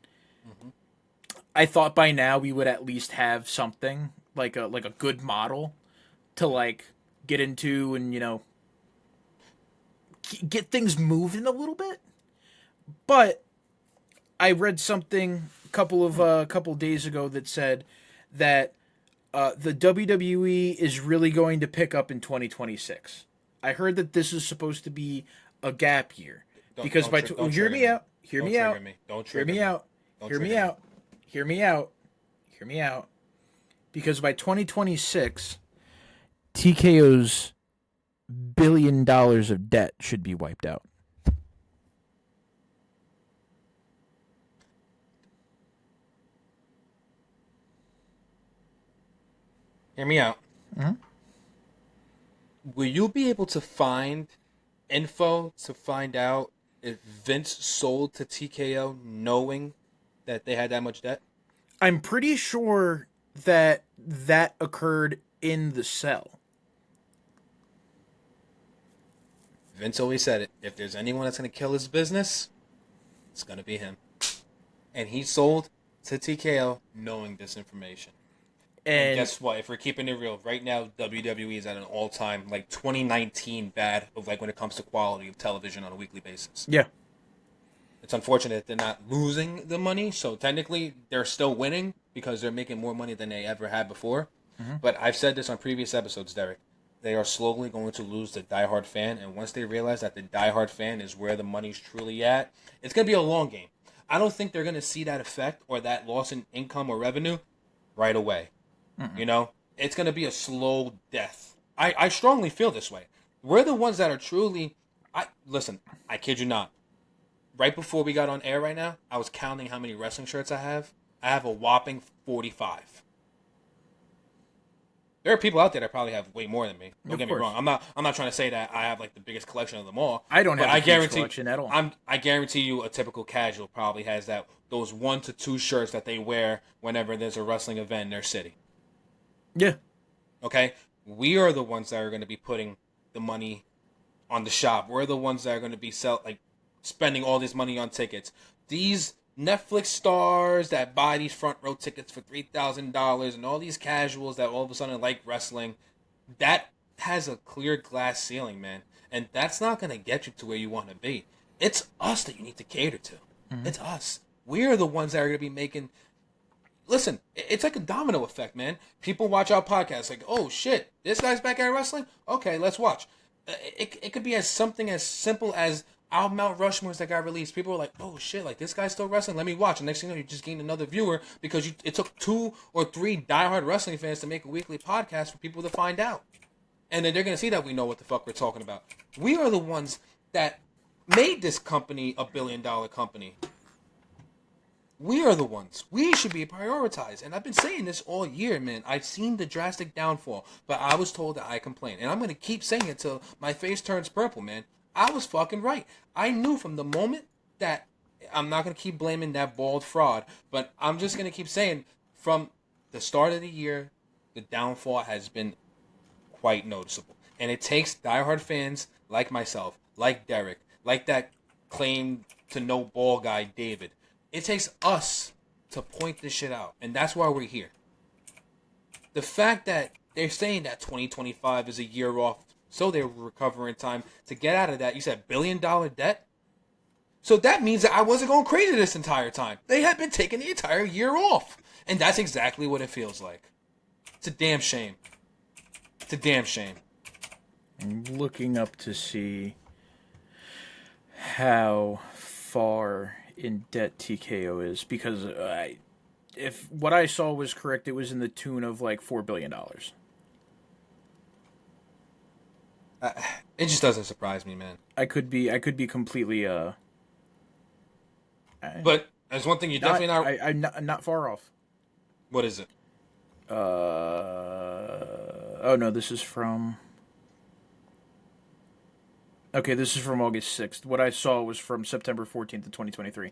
S1: I thought by now we would at least have something like a good model to like get into and get things moving a little bit. But I read something a couple days ago that said that the WWE is really going to pick up in 2026. I heard that this is supposed to be a gap year because hear me out. Hear me out. Hear me out. Hear me out. Hear me out. Hear me out. Because by 2026, TKO's $1 billion of debt should be wiped out.
S2: Hear me out. Will you be able to find info to find out if Vince sold to TKO knowing that they had that much debt?
S1: I'm pretty sure that occurred in the cell.
S2: Vince always said it. If there's anyone that's going to kill his business, it's going to be him. And he sold to TKO knowing this information. And
S1: And
S2: guess what? If we're keeping it real, right now WWE is at an all-time like 2019 bad of like when it comes to quality of television on a weekly basis.
S1: yeah,
S2: It's unfortunate they're not losing the money, so technically they're still winning because they're making more money than they ever had before.
S1: hmm
S2: But I've said this on previous episodes, Derek. They are slowly going to lose the diehard fan, and once they realize that the diehard fan is where the money's truly at, it's going to be a long game. I don't think they're going to see that effect or that loss in income or revenue right away. You know, it's going to be a slow death. I strongly feel this way. We're the ones that are truly. Listen. I kid you not. Right before we got on air right now, I was counting how many wrestling shirts I have. I have a whopping 45. There are people out there that probably have way more than me. Don't
S1: of
S2: get
S1: course.
S2: me wrong. I'm not trying to say that I have like the biggest collection of them all.
S1: I don't
S2: but
S1: have
S2: I
S1: a huge
S2: guarantee
S1: collection at all.
S2: I guarantee you a typical casual probably has those 1 to 2 shirts that they wear whenever there's a wrestling event in their city.
S1: Yeah,
S2: Okay? We are the ones that are going to be putting the money on the shop. We're the ones that are going to be spending all this money on tickets. These Netflix stars that buy these front row tickets for $3,000 and all these casuals that all of a sudden like wrestling, that has a clear glass ceiling, man. And that's not going to get you to where you want to be. It's us that you need to cater to. It's us. We're the ones that are going to be making. Listen, it's like a domino effect, man. People watch our podcast like, oh shit, this guy's back at wrestling? Okay, let's watch. It could be as something as simple as our Mount Rushmores that got released. People were like, oh shit, like this guy's still wrestling. Let me watch. And next thing you know, you just gained another viewer because it took 2 or 3 diehard wrestling fans to make a weekly podcast for people to find out. And then they're going to see that we know what the fuck we're talking about. We are the ones that made this company a billion-dollar company. We are the ones. We should be prioritized. And I've been saying this all year, man. I've seen the drastic downfall, but I was told that I complained. And I'm going to keep saying it till my face turns purple, man. I was fucking right. I knew from the moment that I'm not going to keep blaming that bald fraud, but I'm just going to keep saying from the start of the year, the downfall has been quite noticeable. And it takes diehard fans like myself, like Derek, like that claim to know ball guy, David. It takes us to point this shit out. And that's why we're here. The fact that they're saying that 2025 is a year off, so they will recover in time to get out of that. You said $1 billion debt? So that means that I wasn't going crazy this entire time. They had been taking the entire year off. And that's exactly what it feels like. It's a damn shame. It's a damn shame.
S1: I'm looking up to see how far in debt TKO is because if what I saw was correct, it was in the tune of like $4 billion.
S2: It just doesn't surprise me, man.
S1: I could be completely
S2: But there's one thing you definitely not.
S1: I'm not far off.
S2: What is it?
S1: Oh no, this is from. Okay, this is from August 6th. What I saw was from September 14th of 2023.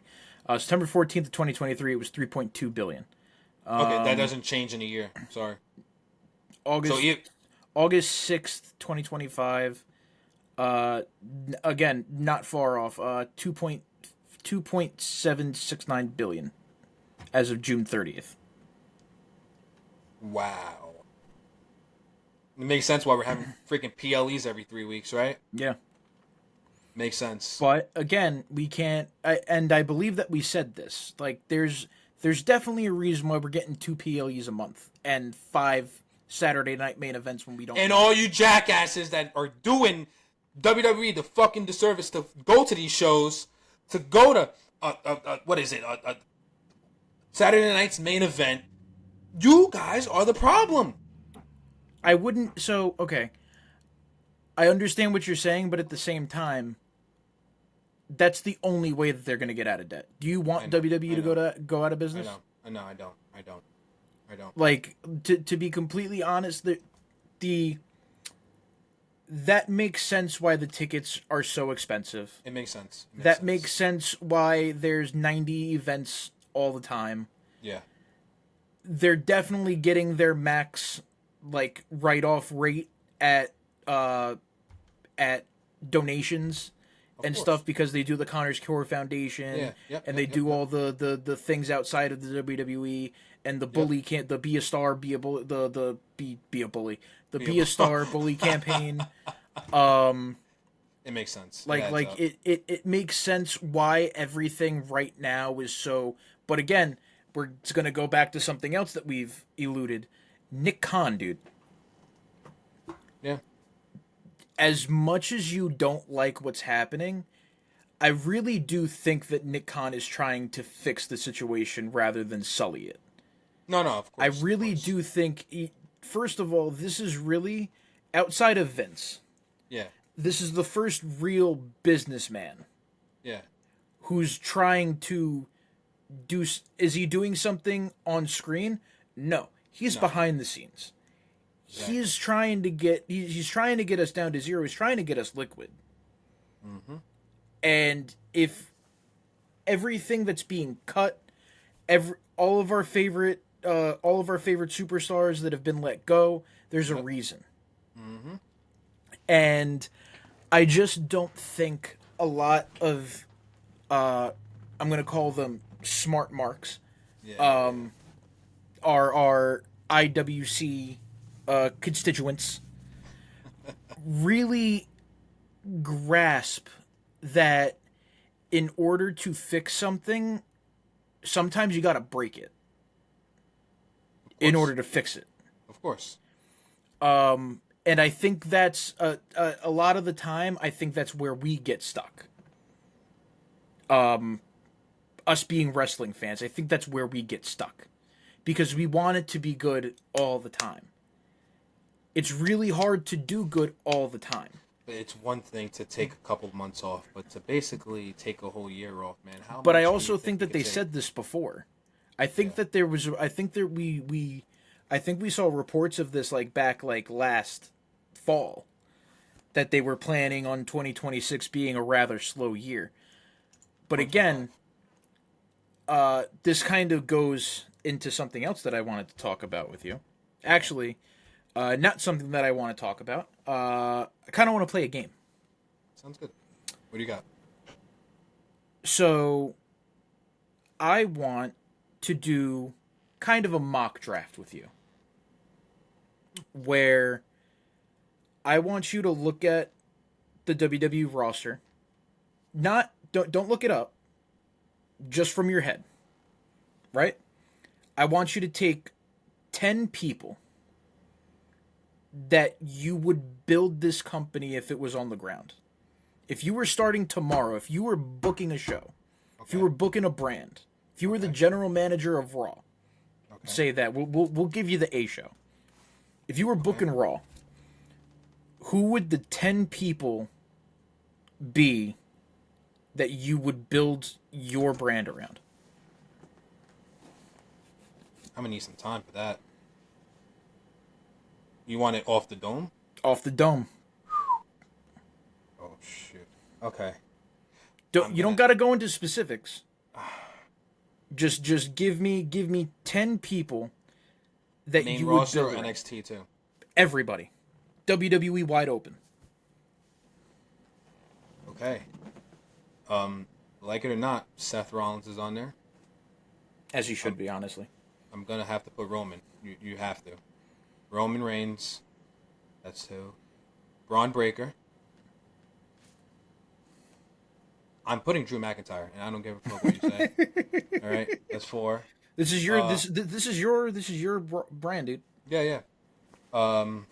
S1: September 14th of 2023, it was 3.2 billion.
S2: Okay, that doesn't change in a year. Sorry.
S1: August
S2: So you,
S1: August 6th, 2025. Again, not far off. 2.769 billion as of June 30th.
S2: wow. It makes sense why we're having freaking PLEs every 3 weeks, right?
S1: Yeah.
S2: Makes sense.
S1: But again, we can't. And I believe that we said this. Like, there's definitely a reason why we're getting 2 PLEs a month and 5 Saturday night main events when we don't.
S2: And all you jackasses that are doing WWE the fucking disservice to go to these shows, to go to what is it? Saturday night's main event. You guys are the problem.
S1: I wouldn't. So okay, I understand what you're saying, but at the same time, that's the only way that they're going to get out of debt. Do you want WWE to go out of business?
S2: I don't.
S1: Like, to be completely honest, the that makes sense why the tickets are so expensive.
S2: It makes sense.
S1: Makes sense why there's 90 events all the time.
S2: Yeah.
S1: They're definitely getting their max like write-off rate at donations
S2: Of
S1: and
S2: course.
S1: stuff because they do the Connor's Cure Foundation,
S2: Yeah. Yep.
S1: and
S2: Yep.
S1: they
S2: Yep.
S1: do
S2: Yep.
S1: all the things outside of the WWE, and the
S2: Yep.
S1: bully can't the be a star, be a bully, the be a bully, the
S2: Be
S1: be a
S2: able-
S1: star bully campaign. Um,
S2: It makes sense. It
S1: like
S2: adds
S1: like
S2: up.
S1: it makes sense why everything right now is so. But again, we're gonna go back to something else that we've eluded. Nick Khan, dude.
S2: Yeah.
S1: As much as you don't like what's happening, I really do think that Nick Khan is trying to fix the situation rather than sully it.
S2: No. No. Of
S1: I
S2: course. Of
S1: really
S2: course.
S1: do think, first of all, this is really, outside of Vince,
S2: Yeah.
S1: this is the first real businessman
S2: Yeah.
S1: who's trying to do. Is he doing something on screen? No. He's
S2: No.
S1: behind the scenes.
S2: Exactly.
S1: He's trying to get he's trying to get us down to zero. He's trying to get us liquid.
S2: Mm-hmm.
S1: And if everything that's being cut, every all of our favorite superstars that have been let go, there's a
S2: Yep.
S1: reason.
S2: Mm-hmm.
S1: And I just don't think a lot of I'm gonna call them smart marks
S2: Yeah.
S1: are IWC constituents really grasp that in order to fix something, sometimes you gotta break it in order to fix it.
S2: Of course.
S1: And I think that's a lot of the time. I think that's where we get stuck. Us being wrestling fans, I think that's where we get stuck because we want it to be good all the time. It's really hard to do good all the time.
S2: But it's one thing to take a couple of months off, but to basically take a whole year off, man. How
S1: But
S2: much
S1: I
S2: do you
S1: also think
S2: you
S1: that
S2: could
S1: they
S2: take?
S1: said this before. I think that there was. I think that I think we saw reports of this like back like last fall that they were planning on 2026 being a rather slow year. But again, this kind of goes into something else that I wanted to talk about with you. Actually, not something that I want to talk about. I kind of want to play a game.
S2: Sounds good. What do you got?
S1: So, I want to do kind of a mock draft with you. Where I want you to look at the WWE roster. Don't look it up. Just from your head. Right? I want you to take 10 people that you would build this company if it was on the ground. If you were starting tomorrow, if you were booking a show, if you were booking a brand, if you were the general manager of Raw, say that we'll give you the A show. If you were booking Raw, who would the 10 people be that you would build your brand around?
S2: I'm gonna need some time for that. You want it off the dome?
S1: Off the dome.
S2: Oh shoot. Okay.
S1: You don't got to go into specifics. Just give me 10 people that
S2: Main
S1: you would
S2: roster or
S1: build around.
S2: NXT too?
S1: Everybody. WWE wide open.
S2: Okay. Like it or not, Seth Rollins is on there.
S1: As he should be, honestly.
S2: I'm gonna have to put Roman. You have to. Roman Reigns. That's two. Braun Breaker. I'm putting Drew McIntyre, and I don't give a fuck what you say. All right, that's four.
S1: This is your this is your brand, dude.
S2: Yeah. I'm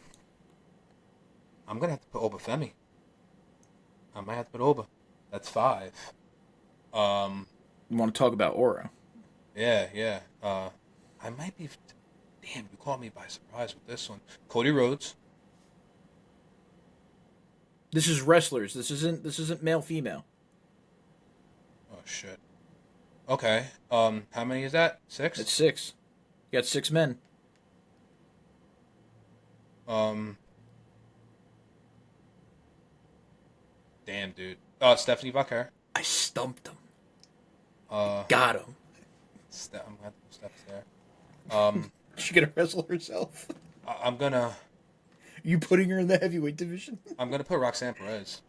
S2: gonna have to put Oba Femi. I might have to put Oba. That's five.
S1: You want to talk about Aura?
S2: Yeah. I might be. Damn, you caught me by surprise with this one. Cody Rhodes.
S1: This is wrestlers. This isn't male female.
S2: Oh shit. Okay. How many is that? 6?
S1: It's 6. You got 6 men.
S2: Damn, dude. Stephanie Bucker.
S1: I stumped him.
S2: Uh,
S1: Got him.
S2: I'm gonna have to put Steph's there.
S1: She gonna wrestle herself.
S2: I'm gonna
S1: You putting her in the heavyweight division?
S2: put Roxanne Perez.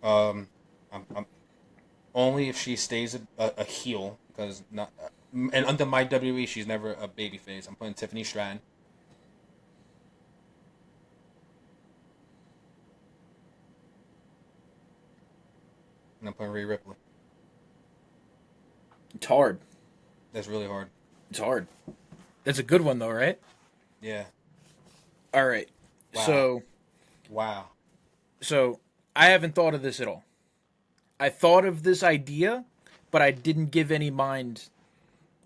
S2: Um, I'm only if she stays a heel because not. And under my WWE, she's never a babyface. I'm putting Tiffany Stratton. And I'm putting Rhea Ripley.
S1: It's hard.
S2: That's really hard.
S1: It's hard. That's a good one though, right?
S2: Yeah.
S1: All right.
S2: Wow.
S1: So
S2: Wow.
S1: so I haven't thought of this at all. I thought of this idea, but I didn't give any mind.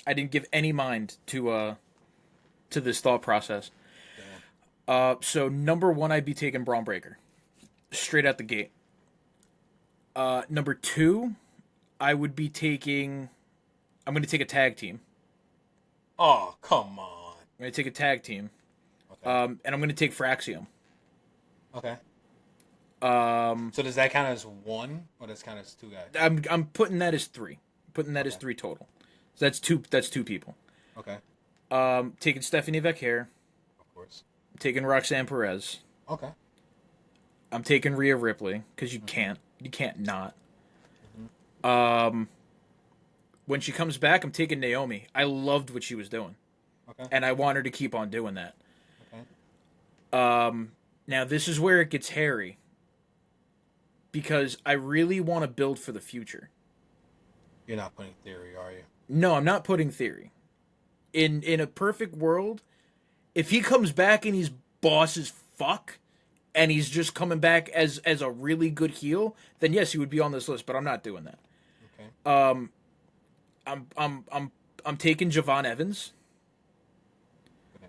S1: I didn't give any mind to this thought process.
S2: Damn.
S1: So number one, I'd be taking Braun Breaker straight out the gate. Number two, I would be taking. I'm going to take a tag team.
S2: Oh, come on.
S1: I'm going to take a tag team.
S2: Okay.
S1: And I'm going to take Fraxium.
S2: Okay.
S1: Um,
S2: So does that count as one, or does that count as two guys?
S1: I'm putting that as three. Putting that as
S2: Okay.
S1: three total. So that's two. That's two people.
S2: Okay.
S1: Taking Stephanie Vecchier.
S2: Of course.
S1: Taking Roxanne Perez.
S2: Okay.
S1: I'm taking Rhea Ripley because
S2: Mm-hmm.
S1: you can't not.
S2: Mm-hmm.
S1: When she comes back, I'm taking Naomi. I loved what she was doing,
S2: Okay.
S1: and I want her to keep on doing that.
S2: Okay.
S1: Now this is where it gets hairy because I really want to build for the future.
S2: You're not putting Theory, are you?
S1: No, I'm not putting Theory. In a perfect world, if he comes back and he's boss as fuck, and he's just coming back as a really good heel, then yes, he would be on this list. But I'm not doing that.
S2: Okay.
S1: I'm taking Javon Evans.
S2: Okay.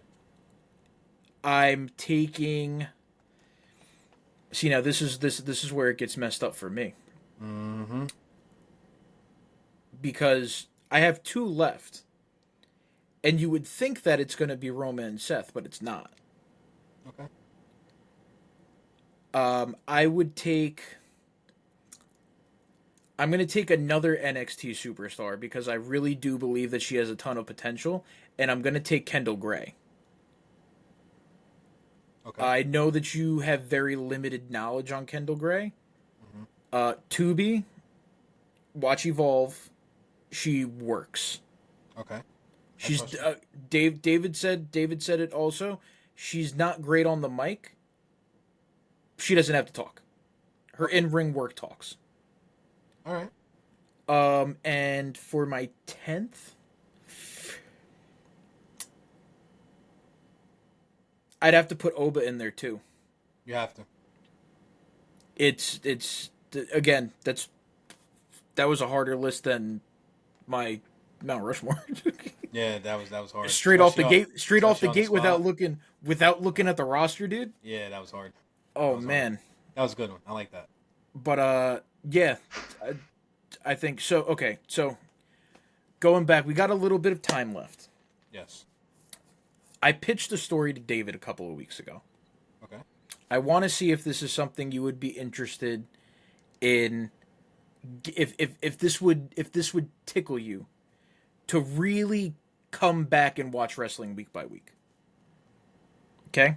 S1: I'm taking. See now, this is where it gets messed up for me
S2: Mm-hmm.
S1: because I have two left, and you would think that it's going to be Roman and Seth, but it's not.
S2: Okay.
S1: I would take. I'm going to take another NXT superstar because I really do believe that she has a ton of potential, and I'm going to take Kendall Gray.
S2: Okay.
S1: I know that you have very limited knowledge on Kendall Gray. Tubi, watch Evolve. She works.
S2: Okay.
S1: She's
S2: trust you.
S1: David said it also. She's not great on the mic. She doesn't have to talk. Her in-ring work talks.
S2: All right.
S1: And for my 10th, I'd have to put Oba in there too.
S2: You have to.
S1: It's again, that was a harder list than my Mount Rushmore.
S2: Yeah, that was hard.
S1: Straight off the gate
S2: especially on the
S1: without
S2: spot.
S1: looking at the roster, dude.
S2: Yeah, that was hard.
S1: Oh
S2: was
S1: man.
S2: That was a good one. I like that.
S1: But yeah, I think so. Okay, so going back, we got a little bit of time left.
S2: Yes.
S1: I pitched a story to David a couple of weeks ago.
S2: Okay.
S1: I want to see if this is something you would be interested in. If this would tickle you to really come back and watch wrestling week by week. Okay.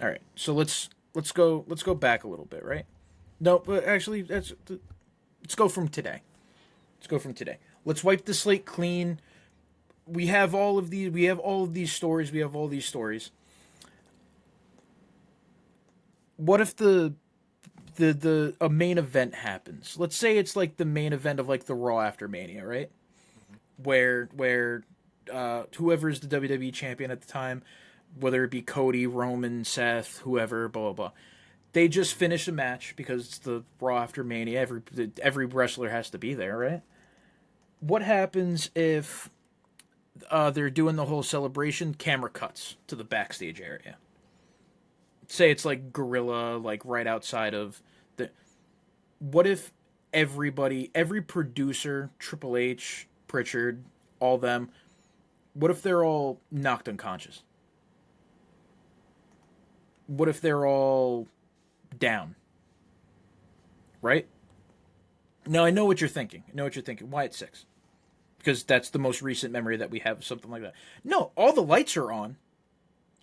S1: All right. So let's go back a little bit, right? No, but actually, let's go from today. Let's go from today. Let's wipe the slate clean. We have all of these. We have all of these stories. We have all these stories. What if the a main event happens? Let's say it's like the main event of like the Raw after Mania, right? Where whoever's the WWE champion at the time, whether it be Cody, Roman, Seth, whoever, blah blah blah, they just finish a match because it's the Raw after Mania. Every wrestler has to be there, right? What happens if they're doing the whole celebration? Camera cuts to the backstage area. Say it's like Gorilla, like right outside of the. What if every producer, Triple H, Pritchard, all them, what if they're all knocked unconscious? What if they're all down? Right? Now I know what you're thinking. Why it's 6? Because that's the most recent memory that we have of something like that. No, all the lights are on.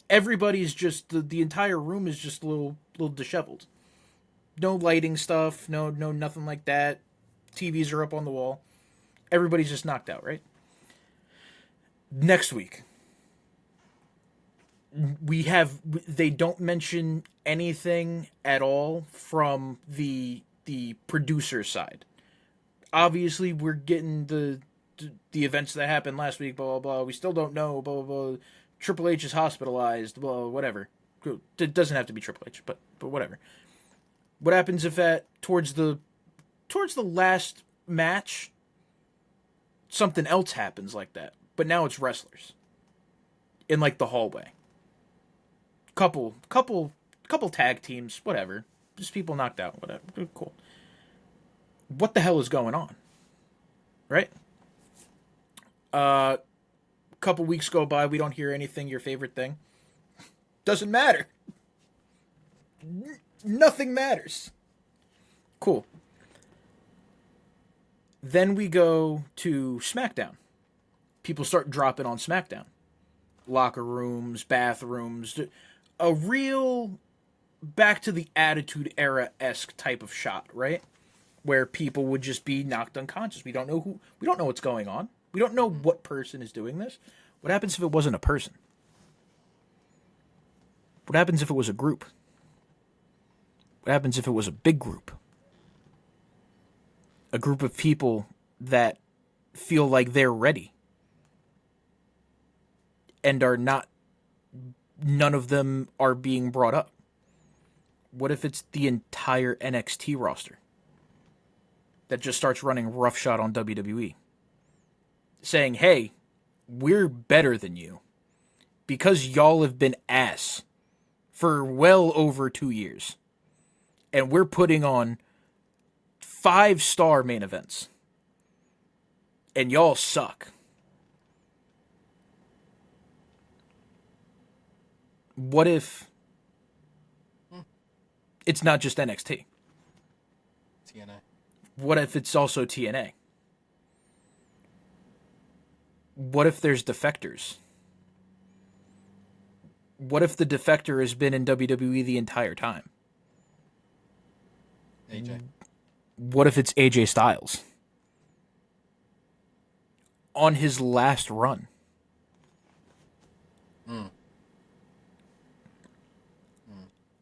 S1: Everybody's just the entire room is just a little disheveled. No lighting stuff. No nothing like that. TVs are up on the wall. Everybody's just knocked out, right? Next week, they don't mention anything at all from the producer side. Obviously, we're getting the events that happened last week. Blah blah blah. We still don't know. Blah blah blah. Triple H is hospitalized. Blah whatever. It doesn't have to be Triple H, but whatever. What happens if towards the last match something else happens like that? But now it's wrestlers in like the hallway. Couple tag teams, whatever. Just people knocked out, whatever. Cool. What the hell is going on? Right? Couple weeks go by, we don't hear anything. Your favorite thing doesn't matter. Nothing matters. Cool. Then we go to SmackDown. People start dropping on SmackDown. Locker rooms, bathrooms, a real back to the Attitude Era-esque type of shot, right? Where people would just be knocked unconscious. We don't know what's going on. We don't know what person is doing this. What happens if it wasn't a person? What happens if it was a group? What happens if it was a big group? A group of people that feel like they're ready and are not, none of them are being brought up. What if it's the entire NXT roster that just starts running roughshod on WWE? Saying, hey, we're better than you because y'all have been ass for well over 2 years. And we're putting on 5-star main events. And y'all suck. What if it's not just NXT?
S2: TNA.
S1: What if it's also TNA? What if there's defectors? What if the defector has been in WWE the entire time?
S2: AJ.
S1: What if it's AJ Styles? On his last run.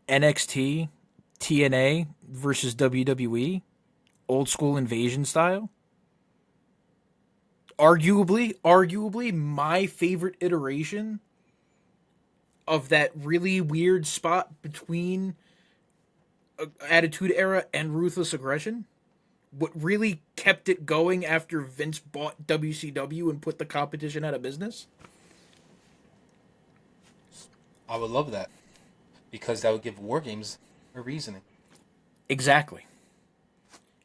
S1: NXT, TNA versus WWE, old school invasion style. Arguably my favorite iteration of that really weird spot between Attitude Era and Ruthless Aggression. What really kept it going after Vince bought WCW and put the competition out of business?
S2: I would love that. Because that would give War Games a reasoning.
S1: Exactly.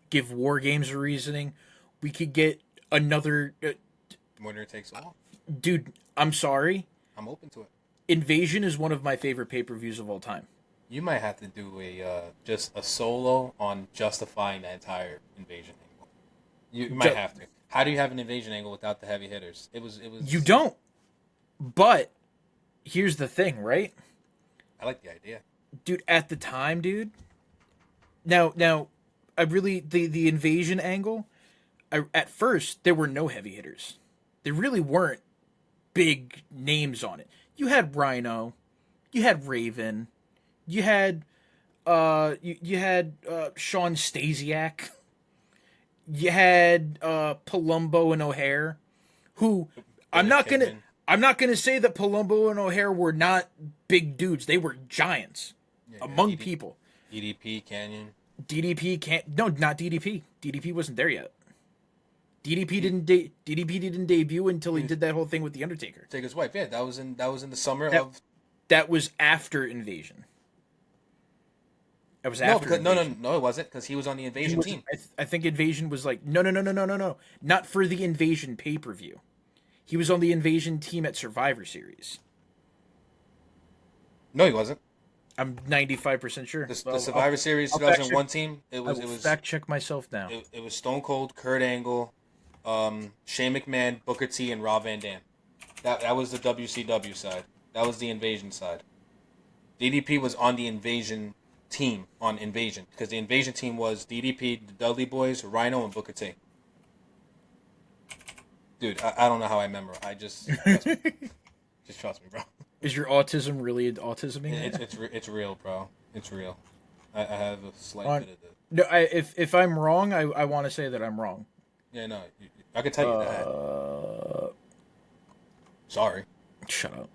S1: Give War Games a reasoning. We could get another...
S2: Winner takes all.
S1: Dude, I'm sorry.
S2: I'm open to it.
S1: Invasion is one of my favorite pay-per-views of all time.
S2: You might have to do just a solo on justifying the entire Invasion angle. You might have to. How do you have an Invasion angle without the heavy hitters? It was.
S1: You don't. But here's the thing, right?
S2: I like the idea.
S1: Dude, at the time, dude. Now, I really the Invasion angle. At first, there were no heavy hitters. There really weren't big names on it. You had Rhino, you had Raven, you had you had Sean Stasiak, you had Palumbo and O'Hare, who I'm not gonna say that Palumbo and O'Hare were not big dudes. They were giants among people.
S2: DDP Canyon.
S1: No, not DDP. DDP wasn't there yet. DDP didn't debut until he did that whole thing with the Undertaker.
S2: Take his wife. Yeah, that was in the summer of.
S1: That was after Invasion. That was after.
S2: No, it wasn't because he was on the Invasion team.
S1: I think Invasion was like no, not for the Invasion pay-per-view. He was on the Invasion team at Survivor Series.
S2: No, he wasn't.
S1: I'm 95% sure.
S2: The Survivor Series 2001 team. It was
S1: fact check myself now.
S2: It was Stone Cold, Kurt Angle, Shane McMahon, Booker T, and Rob Van Dam. That was the WCW side. That was the Invasion side. DDP was on the Invasion team on Invasion, because the Invasion team was DDP, the Dudley Boys, Rhino, and Booker T. Dude, I don't know how I remember. I just trust me. Just trust me, bro.
S1: Is your autism really autisming?
S2: It's real, bro. It's real. I have a slight
S1: On,
S2: bit of it.
S1: no, if I'm wrong, I want to say that I'm wrong.
S2: Yeah, no, I can tell you that. Sorry.
S1: Shut up.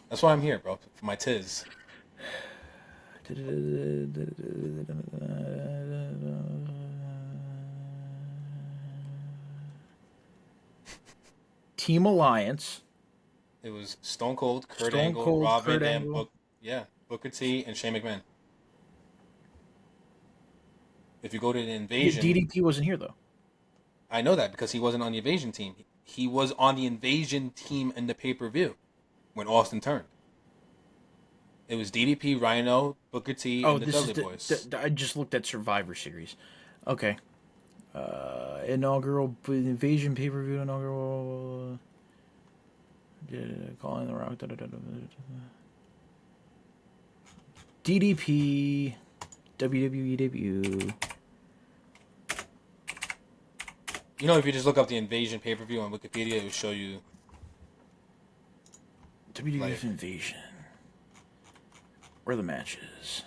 S2: That's why I'm here, bro. For my tiz.
S1: Team Alliance.
S2: It was Stone Cold, Kurt
S1: Stone
S2: Angle,
S1: Cold,
S2: Robin,
S1: Kurt
S2: and
S1: Angle.
S2: Booker T, and Shane McMahon. If you go to the Invasion,
S1: DDP wasn't here though.
S2: I know that because he wasn't on the Invasion team. He was on the Invasion team in the pay-per-view when Austin turned. It was DDP, Rhino, Booker T, and the Dudley Boys.
S1: I just looked at Survivor Series. Okay. Inaugural Invasion pay-per-view inaugural. Calling the Rock. DDP WWE debut.
S2: You know, if you just look up the Invasion pay-per-view on Wikipedia, it will show you
S1: WWF Invasion. Where are the matches?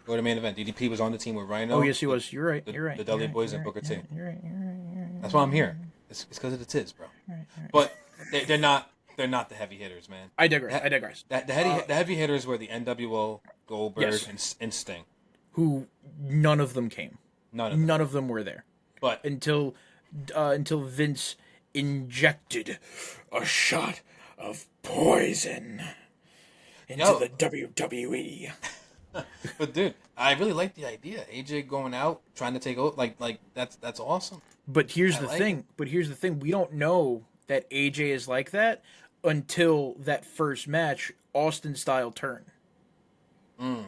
S2: Go to main event. DDP was on the team with Rhino.
S1: Oh, yes, he was. You're right. You're right.
S2: The Dudley Boys and Booker T.
S1: You're right.
S2: That's why I'm here. It's because of the tiz, bro.
S1: Right.
S2: But they're not the heavy hitters, man.
S1: I digress.
S2: The heavy hitters were the NWO, Goldberg,
S1: Yes.
S2: and Sting.
S1: Who none of them came.
S2: None
S1: of them were there.
S2: But
S1: Until Vince injected a shot of poison into the WWE.
S2: But dude, I really like the idea. AJ going out trying to take over, like that's awesome.
S1: But here's the thing. We don't know that AJ is like that until that first match, Austin style turn.
S2: I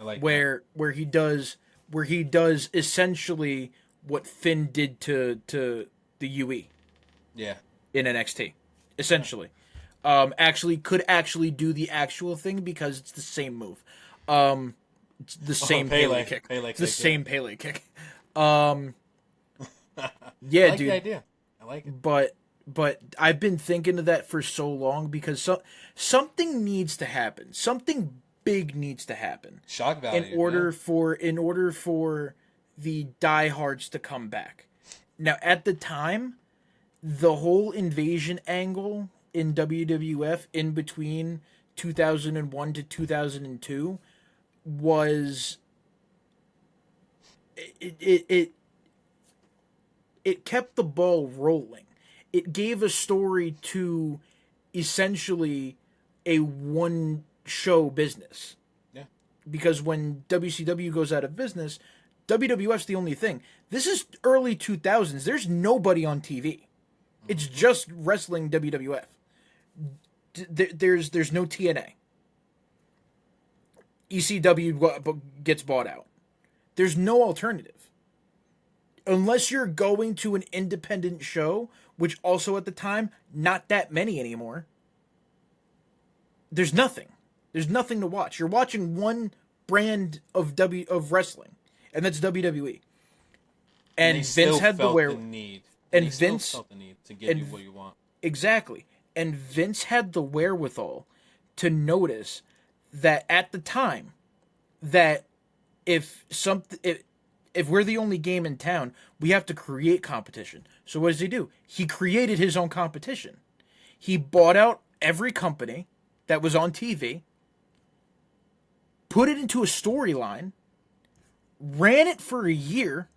S2: like
S1: where he does essentially what Finn did to the UE.
S2: Yeah.
S1: In NXT, essentially. Could do the actual thing because it's the same move. It's the same Pele kick. It's the same Pele kick. Yeah,
S2: I like
S1: dude.
S2: the idea. I like it.
S1: But I've been thinking of that for so long because something needs to happen. Something big needs to happen.
S2: Shock value.
S1: In order for the diehards to come back. Now, at the time, the whole invasion angle in WWF in between 2001 to 2002 was it kept the ball rolling. It gave a story to essentially a one show business.
S2: Yeah.
S1: Because when WCW goes out of business, WWF's the only thing. This is early 2000s. There's nobody on TV. It's just wrestling WWF. There's no TNA. ECW gets bought out. There's no alternative. Unless you're going to an independent show, which also at the time, not that many anymore. There's nothing. There's nothing to watch. You're watching one brand of wrestling, and that's WWE. And Vince had the
S2: need.
S1: And Vince
S2: felt the need to give you what you want.
S1: Exactly. And Vince had the wherewithal to notice that at the time that if we're the only game in town, we have to create competition. So what does he do? He created his own competition. He bought out every company that was on TV, put it into a storyline, ran it for a year,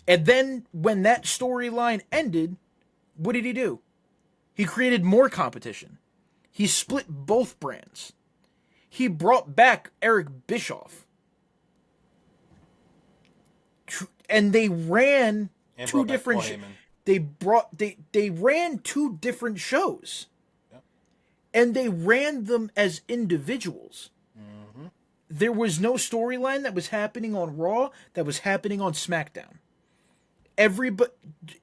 S1: and then when that storyline ended, what did he do? He created more competition. He split both brands. He brought back Eric Bischoff. And they ran two different they ran two different shows.
S2: Yeah.
S1: And they ran them as individuals.
S2: Mm-hmm.
S1: There was no storyline that was happening on Raw that was happening on SmackDown.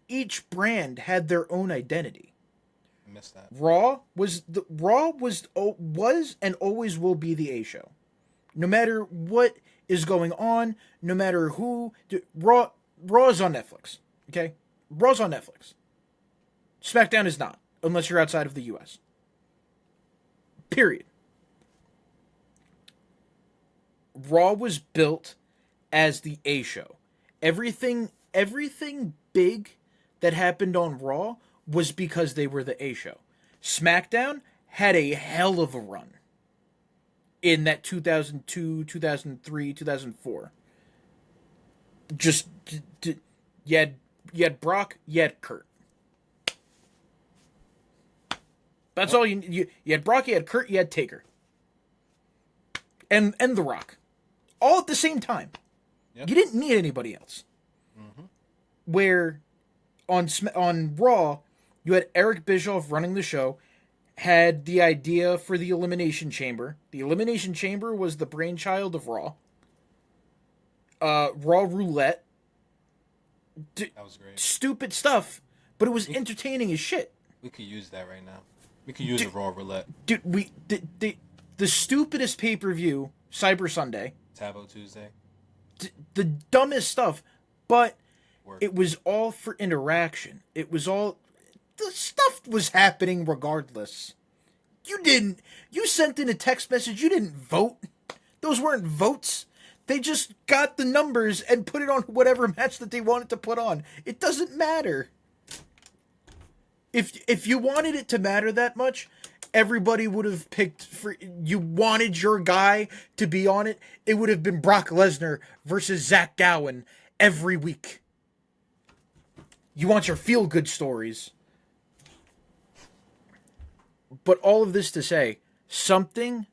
S1: Each brand had their own identity.
S2: I missed that.
S1: Raw was and always will be the A show. No matter what is going on, no matter who, Raw is on Netflix. Okay, Raw's on Netflix. SmackDown is not, unless you're outside of the U.S. Period. Raw was built as the A show. Everything big that happened on Raw was because they were the A show. SmackDown had a hell of a run in that 2002, 2003, 2004. Just you had Brock, you had Kurt. That's all you had Brock, you had Kurt, you had Taker. And The Rock. All at the same time. Yep. You didn't need anybody else. Mm-hmm. Where on Raw, you had Eric Bischoff running the show, had the idea for the Elimination Chamber. The Elimination Chamber was the brainchild of Raw. Raw Roulette.
S2: That was great.
S1: Stupid stuff, but it was entertaining as shit.
S2: We could use that right now. We could use a Raw Roulette.
S1: Dude, the stupidest pay-per-view, Cyber Sunday.
S2: Taboo Tuesday.
S1: The dumbest stuff, but it was all for interaction. It was all... The stuff was happening regardless. You sent in a text message, you didn't vote. Those weren't votes. They just got the numbers and put it on whatever match that they wanted to put on. It doesn't matter. If you wanted it to matter that much, everybody would have picked you wanted your guy to be on it. It would have been Brock Lesnar versus Zach Gowen every week. You want your feel-good stories. But all of this to say, something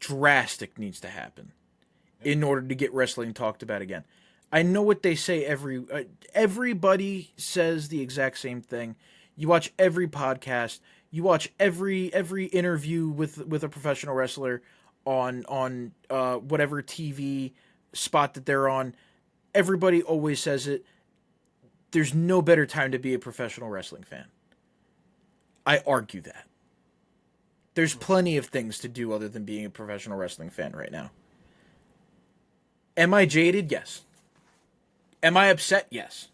S1: drastic needs to happen in order to get wrestling talked about again. I know what they say everybody says the exact same thing. You watch every podcast, you watch every interview with a professional wrestler on whatever TV spot that they're on. Everybody always says it. There's no better time to be a professional wrestling fan. I argue that. There's plenty of things to do other than being a professional wrestling fan right now. Am I jaded? Yes. Am I upset? Yes.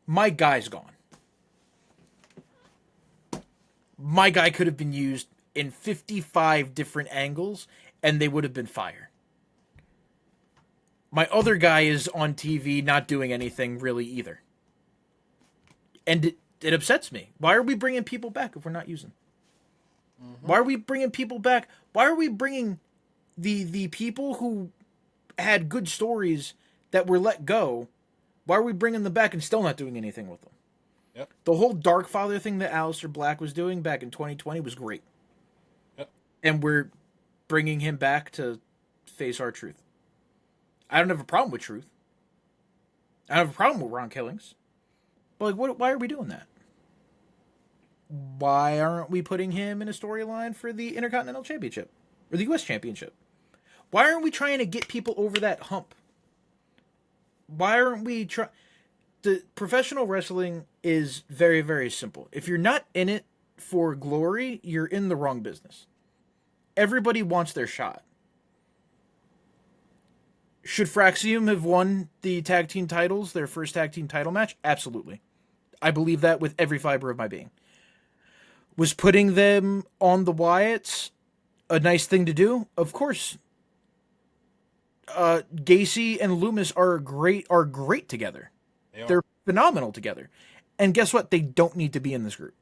S1: My guy's gone. My guy could have been used in 55 different angles, and they would have been fire. My other guy is on TV not doing anything really either. And it upsets me. Why are we bringing people back if we're not using? Mm-hmm. Why are we bringing people back? Why are we bringing the people who had good stories that were let go? Why are we bringing them back and still not doing anything with them?
S2: Yep.
S1: The whole Dark Father thing that Aleister Black was doing back in 2020 was great.
S2: Yep.
S1: And we're bringing him back to face our truth. I don't have a problem with truth. I don't have a problem with Ron Killings. But why are we doing that? Why aren't we putting him in a storyline for the Intercontinental Championship? Or the U.S. Championship? Why aren't we trying to get people over that hump? Why aren't we trying... The professional wrestling is very, very simple. If you're not in it for glory, you're in the wrong business. Everybody wants their shot. Should Fraxium have won the tag team titles, their first tag team title match? Absolutely. I believe that with every fiber of my being. Was putting them on the Wyatts a nice thing to do? Of course. Gacy and Loomis are great together. They're phenomenal together. And guess what? They don't need to be in this group.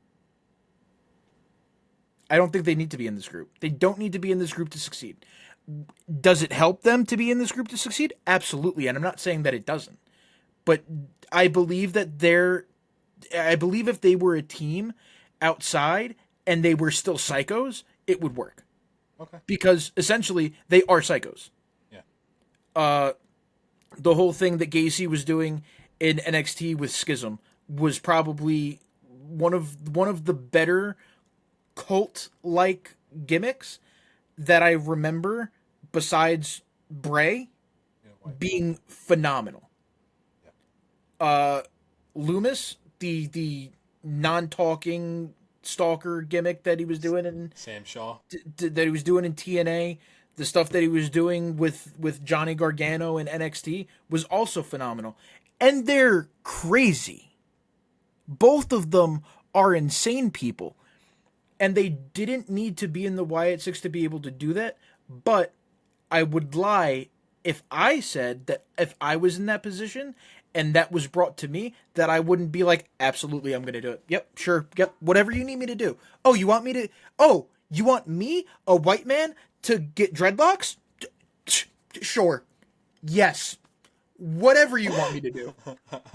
S1: I don't think they need to be in this group. They don't need to be in this group to succeed. Does it help them to be in this group to succeed? Absolutely. And I'm not saying that it doesn't. But I believe that if they were a team outside and they were still psychos, it would work.
S2: Okay.
S1: Because essentially they are psychos.
S2: Yeah.
S1: The whole thing that Gacy was doing in NXT with Schism was probably one of the better cult-like gimmicks that I remember, besides Bray, being phenomenal. Loomis, the non-talking stalker gimmick that he was doing in
S2: Sam Shaw,
S1: that he was doing in TNA, The stuff that he was doing with Johnny Gargano in NXT was also phenomenal. And they're crazy. Both of them are insane people. And they didn't need to be in the Wyatt Six to be able to do that. But I would lie if I said that if I was in that position and that was brought to me, that I wouldn't be like, absolutely, I'm going to do it. Yep, sure, yep, whatever you need me to do. Oh, you want me to? Oh, you want me, a white man, to get dreadlocks? Sure. Yes. Whatever you want me to do.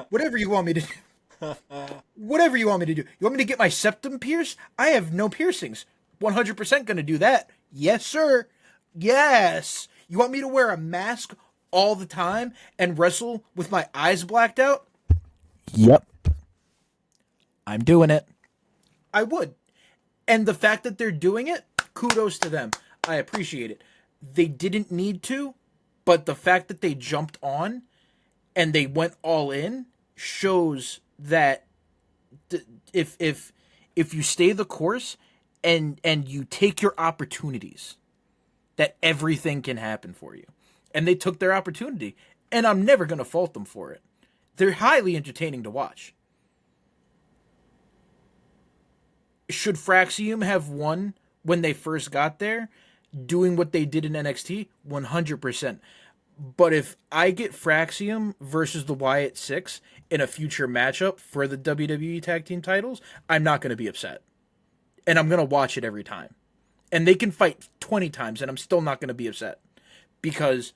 S1: Whatever you want me to do. Whatever you want me to do. You want me to get my septum pierced? I have no piercings. 100% going to do that. Yes, sir. Yes. You want me to wear a mask all the time and wrestle with my eyes blacked out? Yep. I'm doing it. I would. And the fact that they're doing it, kudos to them. I appreciate it. They didn't need to, but the fact that they jumped on and they went all in shows that if you stay the course and you take your opportunities, that everything can happen for you. And they took their opportunity, and I'm never going to fault them for it. They're highly entertaining to watch. Should Fraxium have won when they first got there, doing what they did in NXT? 100%. But if I get Fraxium versus the Wyatt Six in a future matchup for the WWE Tag Team titles, I'm not going to be upset. And I'm going to watch it every time. And they can fight 20 times, and I'm still not going to be upset. Because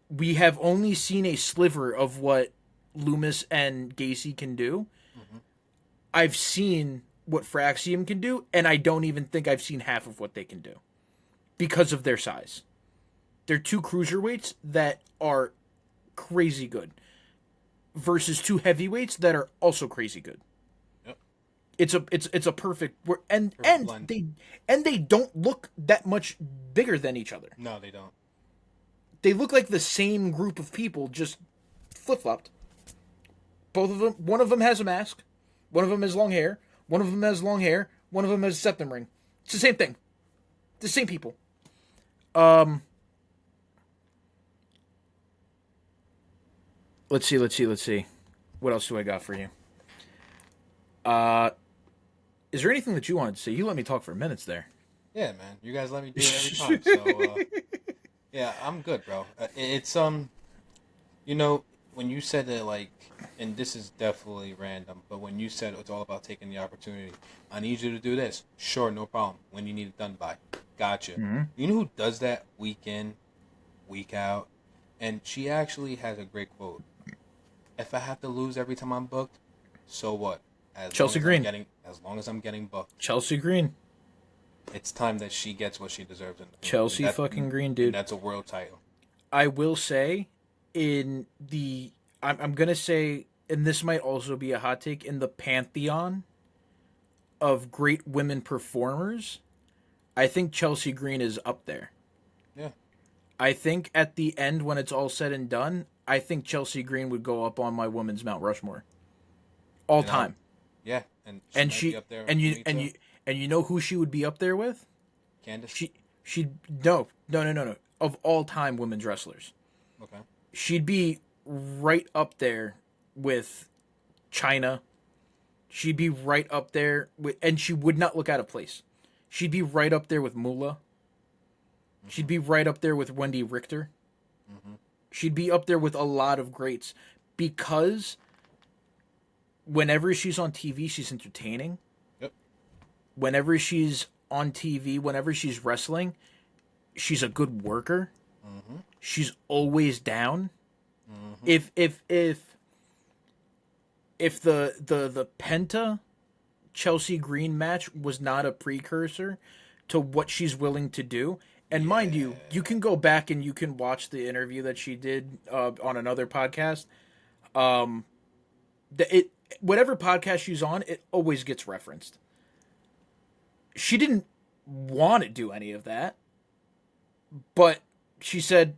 S1: we have only seen a sliver of what Loomis and Gacy can do. Mm-hmm. I've seen what Fraxium can do, and I don't even think I've seen half of what they can do. Because of their size. They're two cruiserweights that are crazy good. Versus two heavyweights that are also crazy good. Yep. It's a perfect and they don't look that much bigger than each other.
S2: No, they don't.
S1: They look like the same group of people, just flip-flopped. Both of them. One of them has a mask. One of them has long hair. One of them has long hair. One of them has a septum ring. It's the same thing. The same people. Let's see. What else do I got for you? Is there anything that you wanted to say? You let me talk for minutes there.
S2: Yeah, man. You guys let me do it every time. So, yeah, I'm good, bro. It's when you said that, like, and this is definitely random, but when you said it's all about taking the opportunity, I need you to do this. Sure, no problem. When you need it done by, gotcha. Mm-hmm. You know who does that week in, week out, and she actually has a great quote. If I have to lose every time I'm booked, so what?
S1: Chelsea Green.
S2: As long as I'm getting booked.
S1: Chelsea Green.
S2: It's time that she gets what she deserves.
S1: Chelsea fucking Green, dude.
S2: And that's a world title.
S1: I will say, I'm going to say, and this might also be a hot take, in the pantheon of great women performers, I think Chelsea Green is up there.
S2: Yeah.
S1: I think at the end, when it's all said and done, I think Chelsea Green would go up on my women's Mount Rushmore. All time.
S2: Yeah.
S1: And she up there and you know who she would be up there with?
S2: Candice?
S1: She'd no. Of all time women's wrestlers.
S2: Okay.
S1: She'd be right up there with Chyna. She'd be right up there with, and she would not look out of place. She'd be right up there with Moolah. Mm-hmm. She'd be right up there with Wendy Richter. Mm-hmm. She'd be up there with a lot of greats because whenever she's on TV, she's entertaining.
S2: Yep. Whenever
S1: she's on TV, whenever she's wrestling, she's a good worker. Mm-hmm. She's always down. Mm-hmm. If the Penta Chelsea Green match was not a precursor to what she's willing to do, and mind you, you can go back and you can watch the interview that she did on another podcast. Whatever podcast she's on, it always gets referenced. She didn't want to do any of that, but she said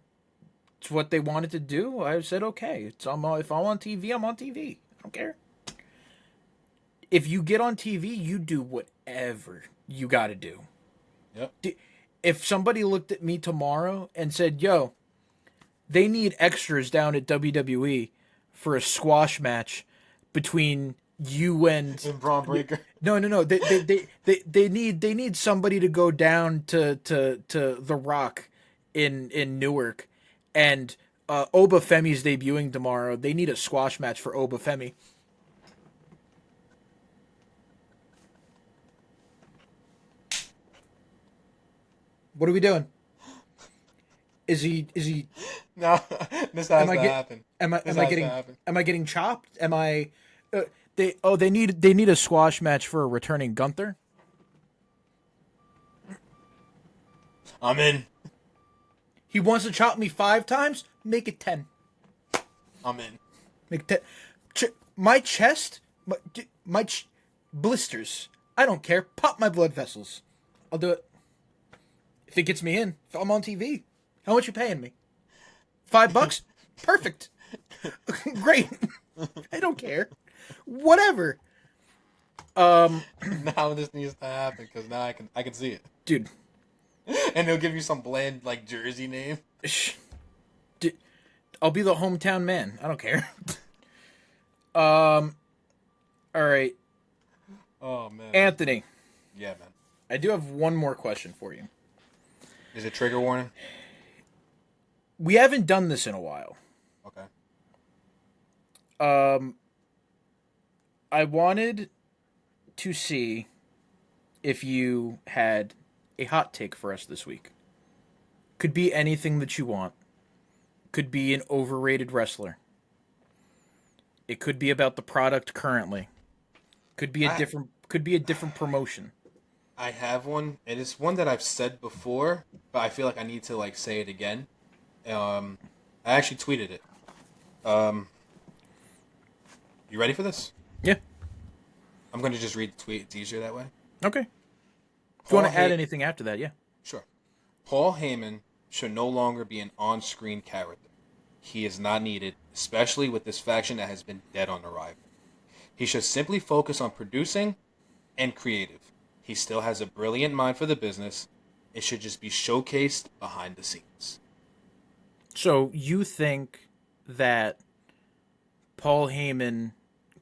S1: it's what they wanted to do. I said, okay, if I'm on TV, I'm on TV. I don't care. If you get on TV, you do whatever you got to do.
S2: Yep.
S1: if somebody looked at me tomorrow and said, "Yo, they need extras down at WWE for a squash match between you and
S2: And Braun Breaker.
S1: no, they need somebody to go down to the Rock in Newark, and Oba Femi's debuting tomorrow. They need a squash match for Oba Femi." What are we doing? Is he
S2: No, this has to happen.
S1: am I
S2: This
S1: am I
S2: has to
S1: getting
S2: happen.
S1: am I getting chopped? Am I they need a squash match for a returning Gunther?
S2: I'm in.
S1: He wants to chop me 5 times? Make it 10.
S2: I'm in.
S1: Make it 10. My chest, blisters. I don't care. Pop my blood vessels. I'll do it. If it gets me in, if I'm on TV. How much you paying me? $5? Perfect. Great. I don't care. Whatever.
S2: Now this needs to happen because now I can see it.
S1: Dude.
S2: And they'll give you some bland like jersey name.
S1: I'll be the hometown man. I don't care. All right.
S2: Oh man.
S1: Anthony.
S2: Yeah, man.
S1: I do have one more question for you.
S2: Is it trigger warning?
S1: We haven't done this in a while.
S2: Okay.
S1: I wanted to see if you had a hot take for us this week. Could be anything that you want. Could be an overrated wrestler. It could be about the product currently. Could be a different promotion.
S2: I have one, and it's one that I've said before, but I feel like I need to like say it again. I actually tweeted it. You ready for this?
S1: Yeah.
S2: I'm going to just read the tweet. It's easier that way.
S1: Okay. If you want to add anything after that, yeah.
S2: Sure. Paul Heyman should no longer be an on-screen character. He is not needed, especially with this faction that has been dead on arrival. He should simply focus on producing and creative. He still has a brilliant mind for the business. It should just be showcased behind the scenes.
S1: So you think that Paul Heyman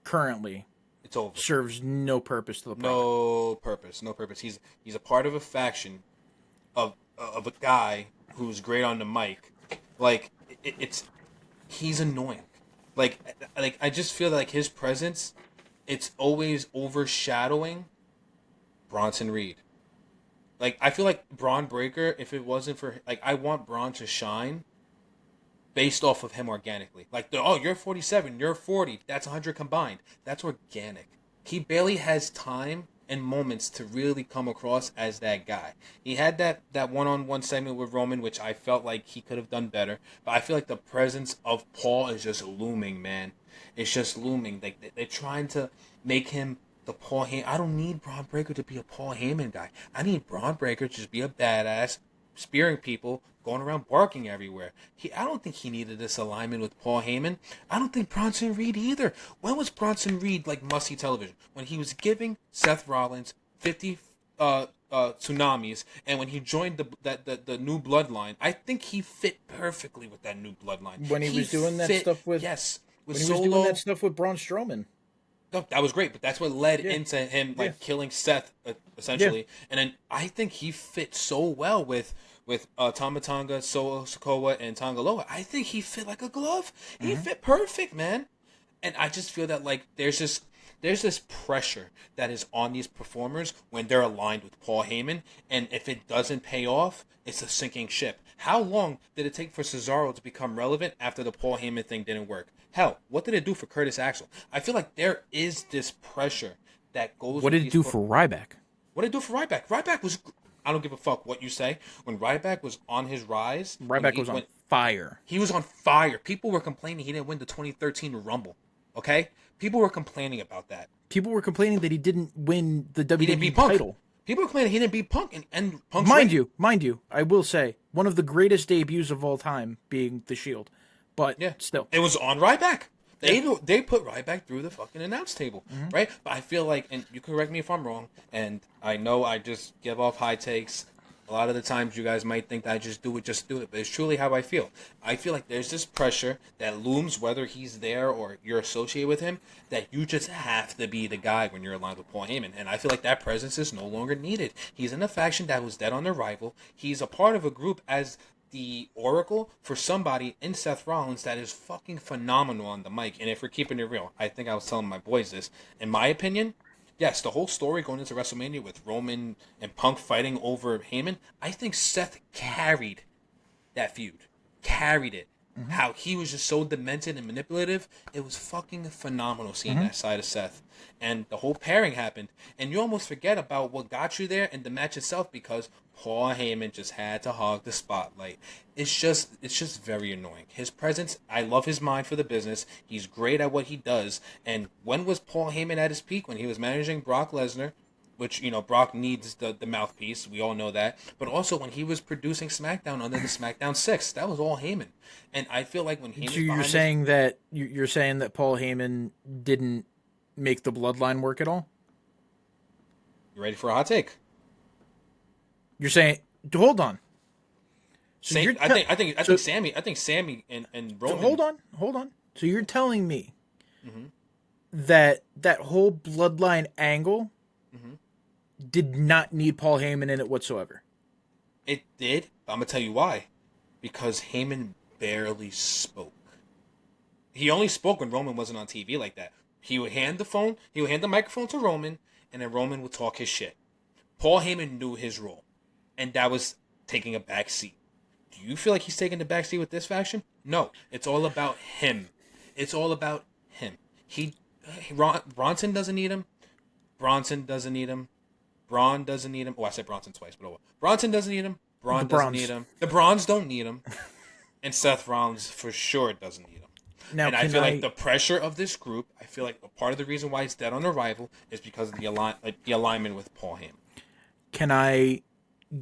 S1: currently
S2: It's over.
S1: serves no purpose to the product?
S2: No purpose. No purpose. He's a part of a faction of a guy who's great on the mic. Like he's annoying. Like I just feel like his presence, it's always overshadowing Bronson Reed. Like I feel like Braun Breaker, if it wasn't for like I want Braun to shine based off of him organically. Like you're 47, you're 40, that's 100 combined. That's organic. He barely has time and moments to really come across as that guy. He had that one-on-one segment with Roman, which I felt like he could have done better. But I feel like the presence of Paul is just looming, man. It's just looming. Like they're trying to make him the Paul Heyman. I don't need Braun Breaker to be a Paul Heyman guy. I need Braun Breaker to just be a badass, spearing people, going around barking everywhere. I don't think he needed this alignment with Paul Heyman. I don't think Bronson Reed either. When was Bronson Reed like must-see television? When he was giving Seth Rollins 50 tsunamis, and when he joined the new bloodline, I think he fit perfectly with that new bloodline.
S1: When he was doing that stuff with
S2: with
S1: when he
S2: Solo,
S1: was doing that stuff with Braun Strowman.
S2: no, that was great, but that's what led into him killing Seth essentially. And then I think he fit so well with Tama Tonga, Sokoa, and Tangaloa. I think he fit like a glove. He fit perfect, man. And I just feel that like there's this pressure that is on these performers when they're aligned with Paul Heyman, and if it doesn't pay off, it's a sinking ship. How long did it take for Cesaro to become relevant after the Paul Heyman thing didn't work? Hell, what did it do for Curtis Axel? I feel like there is this pressure that goes.
S1: What did it do for Ryback?
S2: What did it do for Ryback? Ryback was. I don't give a fuck what you say. When Ryback was on his rise,
S1: Ryback was on fire.
S2: He was on fire. People were complaining he didn't win the 2013 Rumble. Okay? People were complaining about that.
S1: People were complaining that he didn't win the
S2: He didn't
S1: WWE
S2: beat Punk.
S1: title.
S2: People were complaining he didn't beat Punk, and Punk's
S1: Mind you, I will say one of the greatest debuts of all time being the Shield, but still,
S2: it was on Ryback. They put Ryback through the fucking announce table, right? But I feel like, and you correct me if I'm wrong, and I know I just give off high takes. A lot of the times you guys might think that I just do it, but it's truly how I feel. I feel like there's this pressure that looms, whether he's there or you're associated with him, that you just have to be the guy when you're aligned with Paul Heyman. And I feel like that presence is no longer needed. He's in a faction that was dead on arrival. He's a part of a group as the Oracle for somebody in Seth Rollins that is fucking phenomenal on the mic. And if we're keeping it real, I think I was telling my boys this. In my opinion, yes, the whole story going into WrestleMania with Roman and Punk fighting over Heyman, I think Seth carried that feud. Carried it.
S1: Mm-hmm.
S2: How he was just so demented and manipulative. It was fucking phenomenal seeing that side of Seth. And the whole pairing happened. And you almost forget about what got you there and the match itself because Paul Heyman just had to hog the spotlight. It's just very annoying. His presence, I love his mind for the business. He's great at what he does. And when was Paul Heyman at his peak? When he was managing Brock Lesnar, which, Brock needs the mouthpiece. We all know that. But also when he was producing SmackDown under the SmackDown 6, that was all Heyman. And I feel like when Heyman...
S1: So you're saying that you're saying that Paul Heyman didn't make the bloodline work at all?
S2: You ready for a hot take?
S1: You're saying... Hold on. So
S2: I think Sammy and Roman...
S1: Hold on. So you're telling me that whole bloodline angle did not need Paul Heyman in it whatsoever?
S2: It did. But I'm going to tell you why. Because Heyman barely spoke. He only spoke when Roman wasn't on TV like that. He would hand the microphone to Roman, and then Roman would talk his shit. Paul Heyman knew his role, and that was taking a back seat. Do you feel like he's taking the back seat with this faction? No. It's all about him. It's all about him. Bronson doesn't need him. Bronson doesn't need him. Braun doesn't need him. Oh, I said Bronson twice, but Bronson doesn't need him. Braun doesn't need him. The Browns don't need him. And Seth Rollins for sure doesn't need him.
S1: Now,
S2: and I feel like the pressure of this group, I feel like a part of the reason why it's dead on arrival is because of the alignment with Paul Heyman.
S1: Can I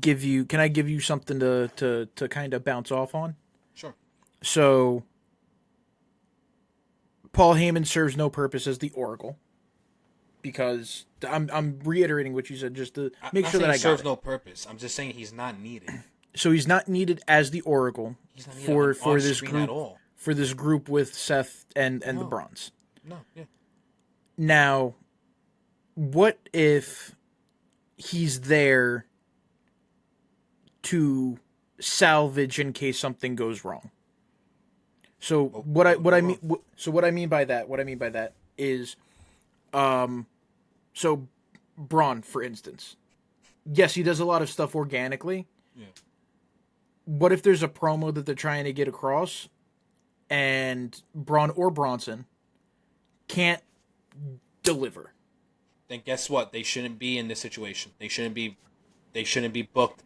S1: give you something to kind of bounce off on?
S2: Sure.
S1: So Paul Heyman serves no purpose as the Oracle. Because I'm reiterating what you said just to make sure that I got it.
S2: Serves no purpose. I'm just saying he's not needed.
S1: So he's not needed as the Oracle for this group for this group with Seth and the Bronze.
S2: No, yeah.
S1: Now, what if he's there to salvage in case something goes wrong? So what I mean by that is so Braun, for instance. Yes, he does a lot of stuff organically.
S2: Yeah.
S1: What if there's a promo that they're trying to get across and Braun or Bronson can't deliver?
S2: Then guess what? They shouldn't be in this situation. They shouldn't be booked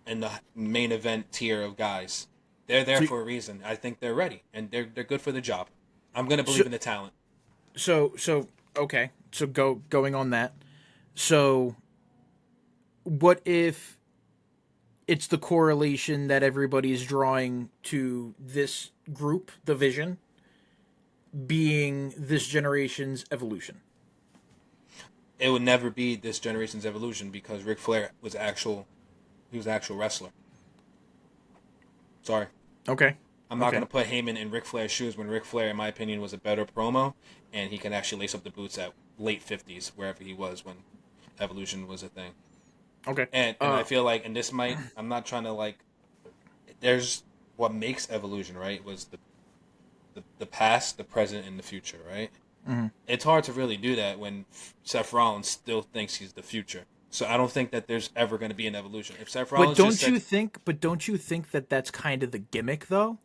S2: in the main event tier of guys. They're there for a reason. I think they're ready and they're good for the job. I'm going to believe in the talent.
S1: So okay. So going on that. So what if it's the correlation that everybody's drawing to this group, the Vision, being this generation's evolution?
S2: It would never be this generation's evolution because Ric Flair was actual wrestler. Sorry.
S1: Okay.
S2: I'm not going to put Heyman in Ric Flair's shoes when Ric Flair, in my opinion, was a better promo, and he can actually lace up the boots at late 50s, wherever he was when Evolution was a thing.
S1: Okay.
S2: And I feel like, and this might, I'm not trying to there's what makes Evolution, right, was the past, the present, and the future, right?
S1: Mm-hmm.
S2: It's hard to really do that when Seth Rollins still thinks he's the future. So I don't think that there's ever going to be an evolution. If Seth Rollins
S1: don't you think that that's kind of the gimmick, though?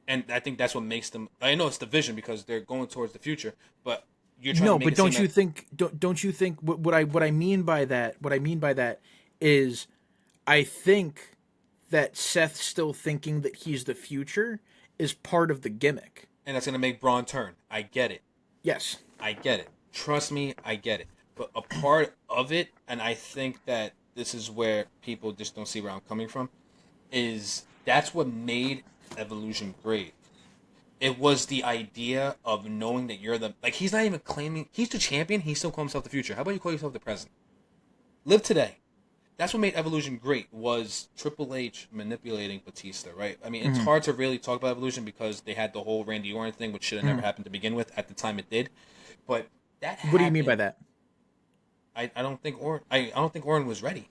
S2: And I think that's what makes them. I know it's the Vision because they're going towards the future, but you're trying to make it
S1: don't you think what I mean by that is I think that Seth still thinking that he's the future is part of the gimmick,
S2: and that's going to make Braun turn. I get it.
S1: Yes,
S2: I get it. Trust me, I get it. But a part of it, and I think that this is where people just don't see where I'm coming from, is that's what made Evolution great. It was the idea of knowing that you're he's not even claiming he's the champion, he still calls himself the future. How about you call yourself the present? Live today. that's what made Evolution great was Triple H manipulating Batista, right? I mean, it's
S1: Mm-hmm.
S2: hard to really talk about Evolution because they had the whole Randy Orton thing, which should have never
S1: Mm-hmm.
S2: happened to begin with. At the time, it did, but that
S1: What do you mean by
S2: happened.
S1: that?
S2: I don't think Orton. I don't think Orton was ready.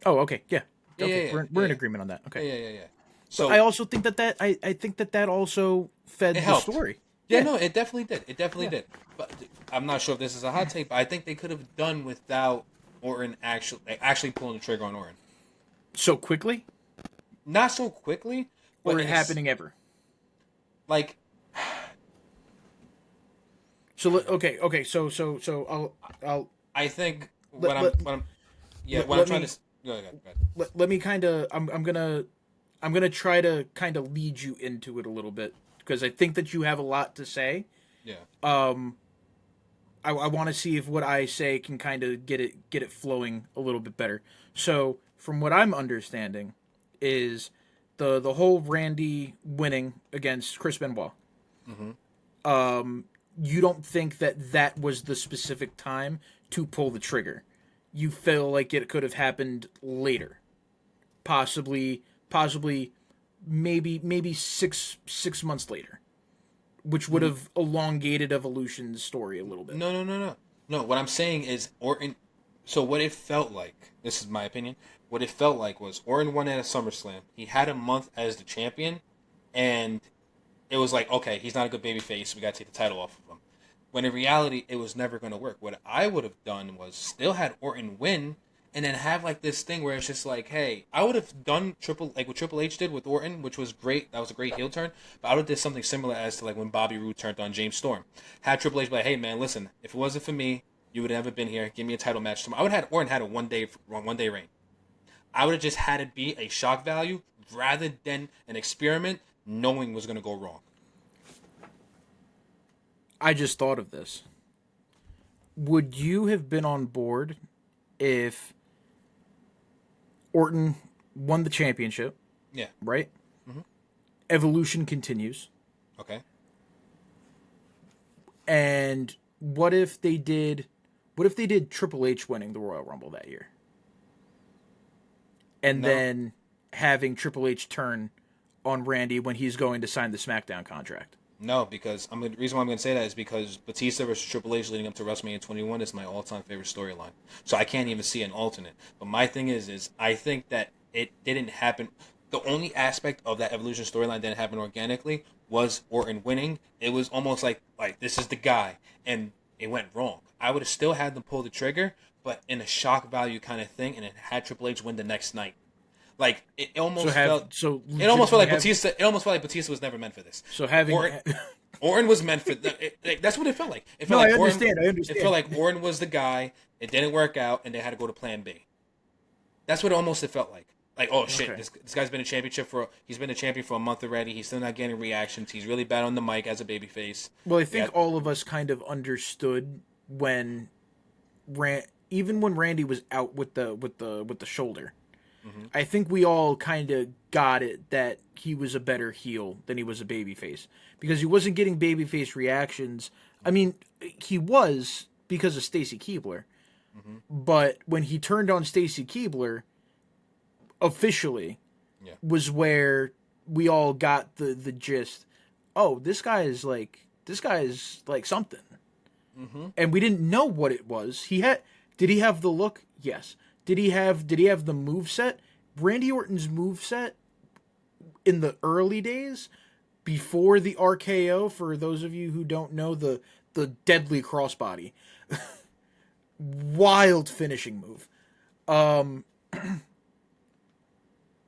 S1: Oh, okay, yeah,
S2: Yeah, yeah,
S1: okay,
S2: yeah,
S1: we're
S2: yeah,
S1: in
S2: yeah,
S1: agreement on that. Okay,
S2: yeah, yeah, yeah, yeah.
S1: but I
S2: So
S1: also think I think that also
S2: it
S1: fed the
S2: helped.
S1: story.
S2: Yeah,
S1: Yeah,
S2: no, it definitely did. It definitely
S1: yeah.
S2: did. But I'm not sure if this is a hot take, but I think they could have done without Orton actually pulling the trigger on Orton.
S1: So quickly,
S2: Not so quickly,
S1: or
S2: but
S1: it happening ever.
S2: like
S1: So okay. So I'll
S2: I think
S1: let let
S2: what I'm
S1: let
S2: trying
S1: me
S2: to go ahead, go ahead.
S1: let me kind of I'm gonna try to kind of lead you into it a little bit because I think that you have a lot to say.
S2: Yeah.
S1: I want to see if what I say can kind of get it flowing a little bit better. So from what I'm understanding, is the whole Randy winning against Chris Benoit.
S2: Mm-hmm.
S1: You don't think that that was the specific time to pull the trigger. You feel like it could have happened later, possibly, maybe 6 months later, which would have elongated Evolution's story a little bit.
S2: No, no, no, no, no. What I'm saying is Orton. So what it felt like, this is my opinion. What it felt like was Orton won at a SummerSlam. He had a month as the champion, and it was like, okay, he's not a good baby face. We got to take the title off of him. When in reality, it was never going to work. What I would have done was still had Orton win, and then have like this thing where it's just like, hey, I would have done what Triple H did with Orton, which was great. That was a great heel turn. But I would have did something similar as to like when Bobby Roode turned on James Storm. Had Triple H be like, hey man, listen, if it wasn't for me, you would have never been here. Give me a title match tomorrow. I would have had Orton had a one day reign. I would have just had it be a shock value rather than an experiment, knowing was going to go wrong.
S1: I just thought of this. Would you have been on board if Orton won the championship,
S2: Yeah.
S1: right?
S2: Mm-hmm.
S1: Evolution continues.
S2: Okay.
S1: And what if they did Triple H winning the Royal Rumble that year? And
S2: No.
S1: then having Triple H turn on Randy when he's going to sign the SmackDown contract.
S2: No, because the reason why I'm going to say that is because Batista versus Triple H leading up to WrestleMania 21 is my all-time favorite storyline. So I can't even see an alternate. But my thing is I think that it didn't happen. The only aspect of that Evolution storyline that didn't happen organically was Orton winning. It was almost like this is the guy, and it went wrong. I would have still had them pull the trigger, but in a shock value kind of thing, and it had Triple H win the next night. Like it
S1: So
S2: almost
S1: have
S2: felt.
S1: so
S2: It almost felt
S1: legitimately
S2: like
S1: have
S2: Batista. It almost felt like Batista was never meant for this.
S1: so having
S2: Orton, Orton was meant for. That's what it felt like. It
S1: No,
S2: felt
S1: I
S2: like Orton.
S1: understand. I
S2: It felt
S1: understand.
S2: like Orton was the guy. It didn't work out, and they had to go to Plan B. That's what it felt like. Like, oh shit,
S1: Okay.
S2: this guy's been he's been a champion for a month already. He's still not getting reactions. He's really bad on the mic as a babyface.
S1: Well, I
S2: We
S1: think
S2: got,
S1: all of us kind of understood when even when Randy was out with the shoulder.
S2: mm-hmm,
S1: I think we all kind of got it that he was a better heel than he was a babyface because he wasn't getting babyface reactions. I mean, he was because of Stacy Keibler,
S2: mm-hmm,
S1: but when he turned on Stacy Keibler officially
S2: yeah,
S1: was where we all got the gist. Oh, this guy is like something,
S2: mm-hmm,
S1: and we didn't know what it was. Did he have the look? Yes. Did he have the move set? Randy Orton's move set in the early days before the RKO, for those of you who don't know, the deadly crossbody. Wild finishing move.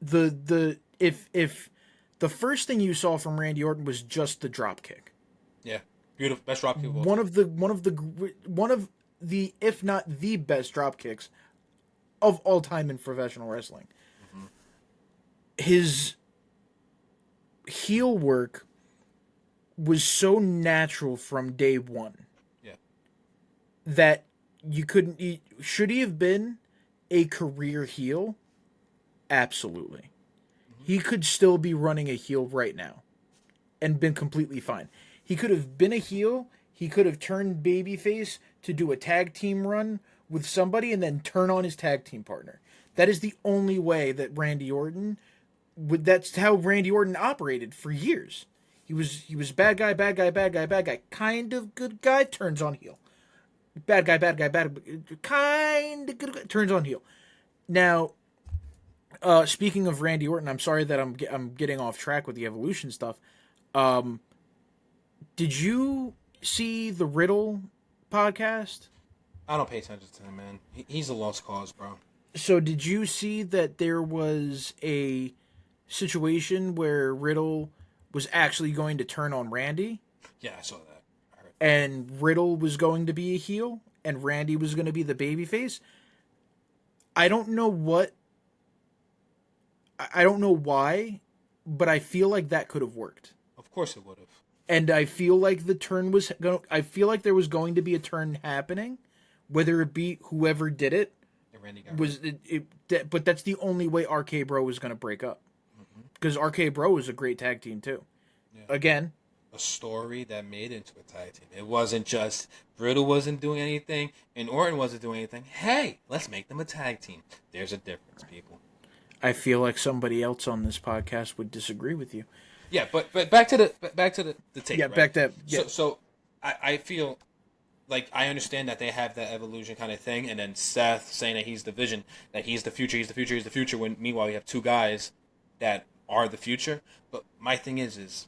S1: The if the first thing you saw from Randy Orton was just the drop kick.
S2: yeah. Beautiful, best drop kick of all
S1: One
S2: time.
S1: of the if not the best drop kicks of all time in professional wrestling.
S2: Mm-hmm,
S1: His heel work was so natural from day one
S2: yeah,
S1: that you couldn't. Should he have been a career heel? Absolutely.
S2: mm-hmm,
S1: He could still be running a heel right now and been completely fine. He could have been a heel. He could have turned babyface to do a tag team run with somebody and then turn on his tag team partner. That is the only way that Randy Orton would. That's how Randy Orton operated for years. He was bad guy, bad guy, bad guy, bad guy, kind of good guy, turns on heel. Bad guy, bad guy, bad kind of good guy, turns on heel. Now, speaking of Randy Orton, I'm sorry that I'm getting off track with the Evolution stuff. Did you see the Riddle podcast?
S2: I don't pay attention to him, man. He's a lost cause, bro.
S1: So did you see that there was a situation where Riddle was actually going to turn on Randy,
S2: Yeah, I saw that. I heard.
S1: and Riddle was going to be a heel, and Randy was going to be the babyface? I don't know what. I don't know why, but I feel like that could have worked.
S2: Of course it would have.
S1: And I feel like the turn was going. I feel like there was going to be a turn happening, whether it be whoever did it
S2: And Randy got
S1: was but that's the only way RK Bro was going to break up, because RK Bro was a great tag team too.
S2: Yeah.
S1: Again,
S2: a story that made it into a tag team. It wasn't just Riddle wasn't doing anything and Orton wasn't doing anything. Hey, let's make them a tag team. There's a difference, people.
S1: I feel like somebody else on this podcast would disagree with you.
S2: Yeah, but back to the tape.
S1: Yeah,
S2: right?
S1: back to yeah.
S2: So I feel like I understand that they have that evolution kind of thing, and then Seth saying that he's the vision, that he's the future, he's the future, he's the future. When meanwhile we have two guys that are the future. But my thing is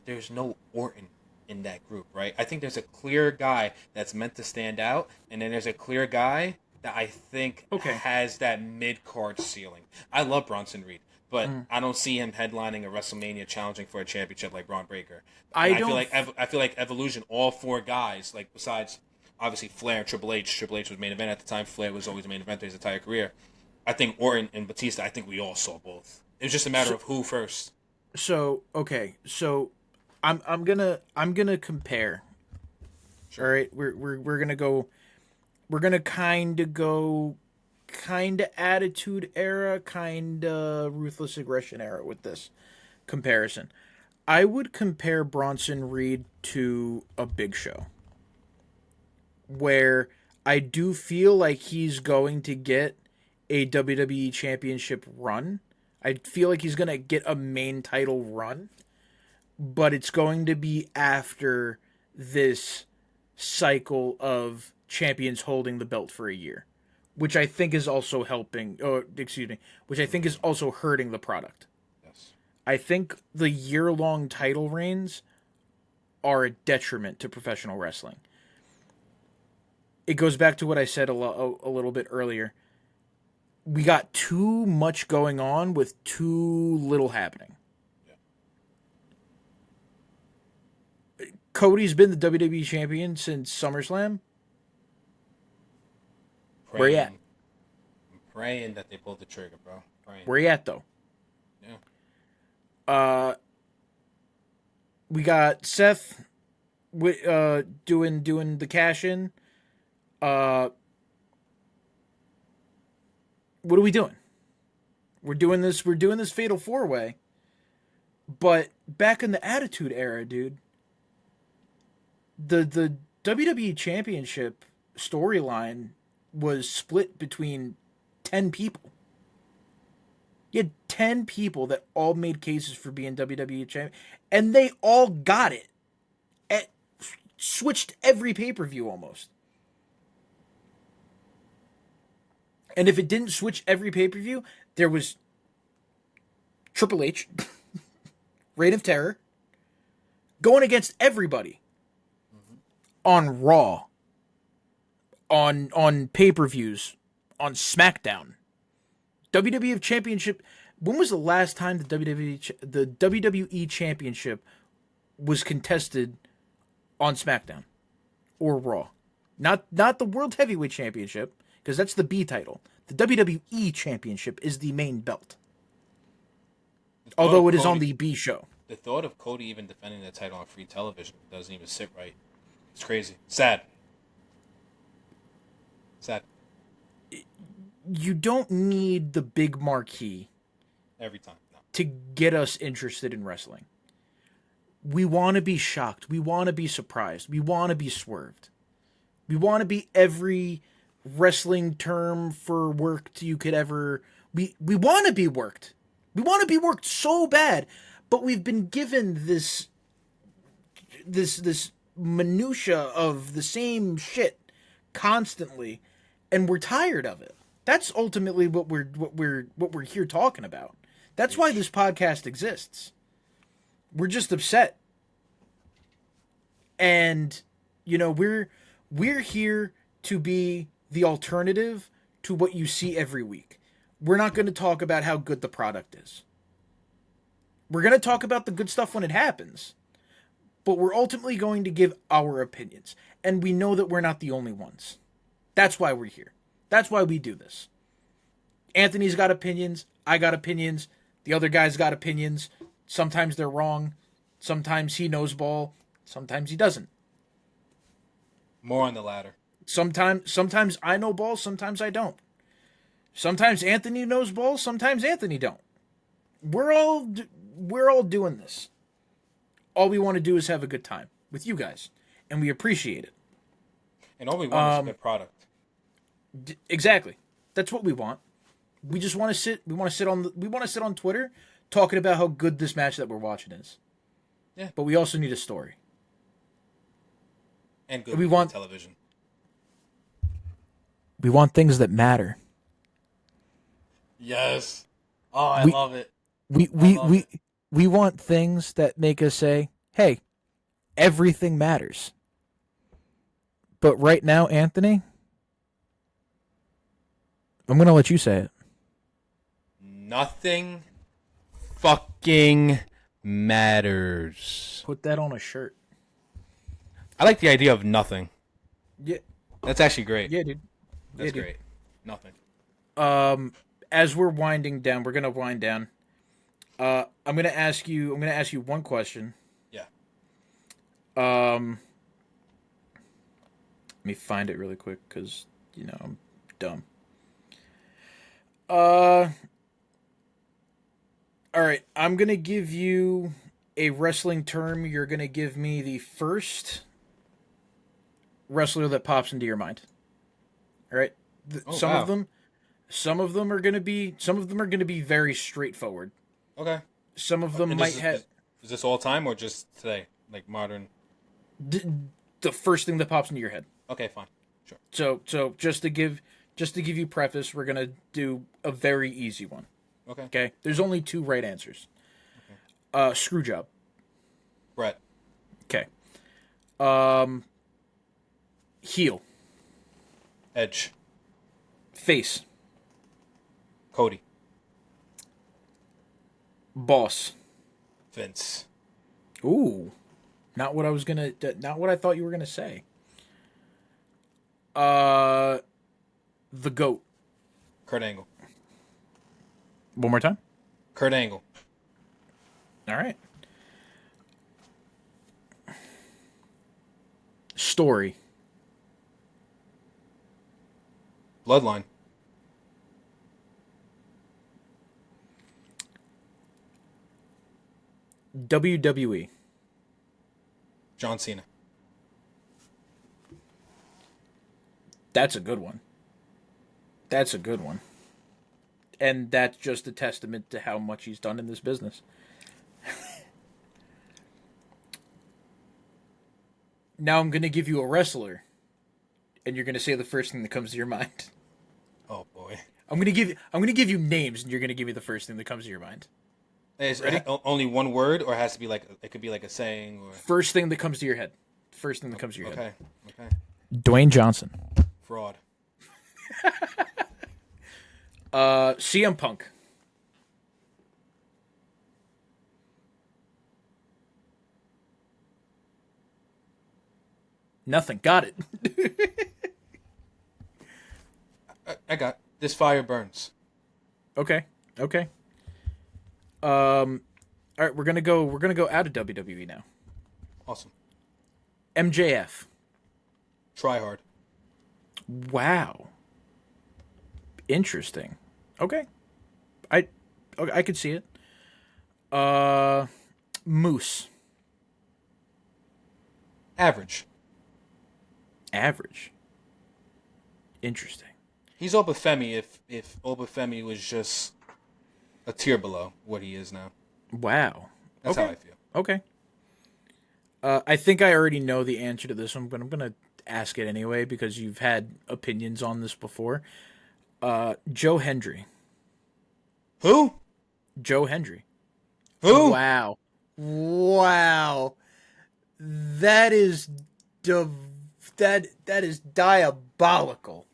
S2: there's no Orton in that group, right? I think there's a clear guy that's meant to stand out, and then there's a clear guy that I think has that mid-card ceiling. I love Bronson Reed, but I don't see him headlining a WrestleMania challenging for a championship like Braun Breaker. I feel like Evolution, all four guys, like besides obviously Flair and Triple H. Triple H was main event at the time. Flair was always the main event his entire career. I think Orton and Batista, I think we all saw both. It was just a matter of who first.
S1: So I'm gonna compare.
S2: Sure.
S1: All right, we're gonna go. We're gonna kind of attitude era, kind of ruthless aggression era with this comparison. I would compare Bronson Reed to a Big Show, where I do feel like he's going to get a WWE Championship run. I feel like he's going to get a main title run, but it's going to be after this cycle of champions holding the belt for a year, which I think is also which I think is also hurting the product.
S2: Yes.
S1: I think the year-long title reigns are a detriment to professional wrestling. It goes back to what I said a little bit earlier. We got too much going on with too little happening. Yeah. Cody's been the WWE champion since SummerSlam. Where you at?
S2: I'm praying that they pull the trigger, bro. Praying.
S1: Where you at, though?
S2: Yeah.
S1: We got Seth doing the cash in. What are we doing? We're doing this Fatal 4-Way. But back in the Attitude Era, dude, the WWE Championship storyline was split between 10 people. You had 10 people that all made cases for being WWE champion, and they all got it. Switched every pay-per-view almost. And if it didn't switch every pay-per-view, there was Triple H, Reign of Terror, going against everybody on Raw, on pay-per-views, on SmackDown. WWE Championship. When was the last time the WWE Championship was contested on SmackDown or Raw? Not the World Heavyweight Championship, because that's the B title. The WWE Championship is the main belt. Although it is on the B show.
S2: The thought of Cody even defending the title on free television doesn't even sit right. It's crazy. Sad.
S1: You don't need the big marquee
S2: every time
S1: to get us interested in wrestling. We want to be shocked. We want to be surprised. We want to be swerved. We want to be every wrestling term for worked you could ever. We want to be worked. We want to be worked so bad, but we've been given this minutia of the same shit constantly, and we're tired of it. That's ultimately what we're here talking about. That's why this podcast exists. We're just upset. And we're here to be the alternative to what you see every week. We're not going to talk about how good the product is. We're going to talk about the good stuff when it happens, but we're ultimately going to give our opinions. And we know that we're not the only ones. That's why we're here. That's why we do this. Anthony's got opinions. I got opinions. The other guy's got opinions. Sometimes they're wrong. Sometimes he knows ball. Sometimes he doesn't.
S2: More on the latter.
S1: Sometimes I know ball. Sometimes I don't. Sometimes Anthony knows ball. Sometimes Anthony don't. We're all doing this. All we want to do is have a good time with you guys, and we appreciate it.
S2: And all we want is a good product.
S1: Exactly. That's what we want. We just want to sit. We want to sit on Twitter talking about how good this match that we're watching is.
S2: Yeah.
S1: But we also need a story.
S2: And good television.
S1: We want things that matter.
S2: Yes. Oh, I love it.
S1: We want things that make us say, "Hey, everything matters." But right now, Anthony, I'm going to let you say it.
S2: Nothing fucking matters.
S1: Put that on a shirt.
S2: I like the idea of nothing.
S1: Yeah.
S2: That's actually great.
S1: Yeah, dude.
S2: That's great. Nothing.
S1: As we're winding down, we're going to wind down. I'm going to ask you one question.
S2: Yeah.
S1: Let me find it really quick cuz I'm dumb. All right, I'm going to give you a wrestling term. You're going to give me the first wrestler that pops into your mind. All right? Some of them are going to be very straightforward.
S2: Okay.
S1: Some of them might have.
S2: Is this all time or just today, like modern?
S1: The first thing that pops into your head.
S2: Okay, fine, sure.
S1: So just to give you preface, we're gonna do a very easy one.
S2: Okay.
S1: Okay. There's only two right answers. Okay. Screwjob.
S2: Brett.
S1: Okay. Heel.
S2: Edge.
S1: Face.
S2: Cody.
S1: Boss.
S2: Vince.
S1: Ooh. Not what I thought you were gonna say. The GOAT.
S2: Kurt Angle.
S1: One more time.
S2: Kurt Angle.
S1: All right. Story.
S2: Bloodline.
S1: WWE.
S2: John Cena.
S1: That's a good one. That's a good one. And that's just a testament to how much he's done in this business. Now I'm going to give you a wrestler, and you're going to say the first thing that comes to your mind.
S2: Oh boy.
S1: I'm going to give you names, and you're going to give me the first thing that comes to your mind.
S2: Is it only one word, or it has to be like it could be like a saying, or
S1: First thing that comes to your head. First thing that comes to your head.
S2: Okay.
S1: Dwayne Johnson.
S2: Fraud.
S1: CM Punk. Nothing. Got it.
S2: I got this. Fire burns.
S1: Okay. All right, we're gonna go out of WWE now.
S2: Awesome.
S1: MJF.
S2: Try hard.
S1: Wow. Interesting. Okay. I could see it. Moose.
S2: Average.
S1: Interesting.
S2: He's Obafemi if Obafemi was just a tier below what he is now.
S1: Wow.
S2: That's
S1: okay.
S2: how I feel.
S1: Okay. I think I already know the answer to this one, but I'm gonna ask it anyway because you've had opinions on this before. Joe Hendry.
S2: Who?
S1: Joe Hendry.
S2: Who?
S1: Wow. Wow. That is that is diabolical.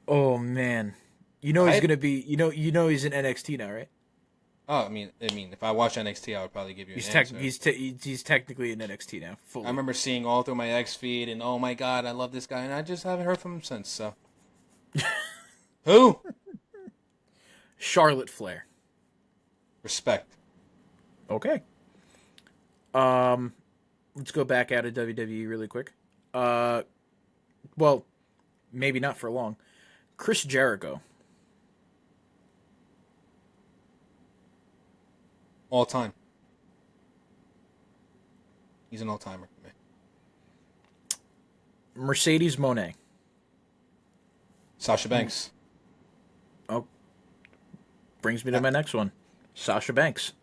S1: Oh man. You know he's
S2: I
S1: gonna be. He's in NXT now, right?
S2: Oh, I mean, if I watch NXT, I would probably give you an answer.
S1: He's technically in NXT now. Fully.
S2: I remember seeing all through my X feed, and oh my god, I love this guy, and I just haven't heard from him since. So, who?
S1: Charlotte Flair.
S2: Respect.
S1: Okay. Let's go back out of WWE really quick. Well, maybe not for long. Chris Jericho.
S2: All time. He's an all timer for me.
S1: Mercedes Moné.
S2: Sasha Banks.
S1: Oh, brings me to my next one. Sasha Banks.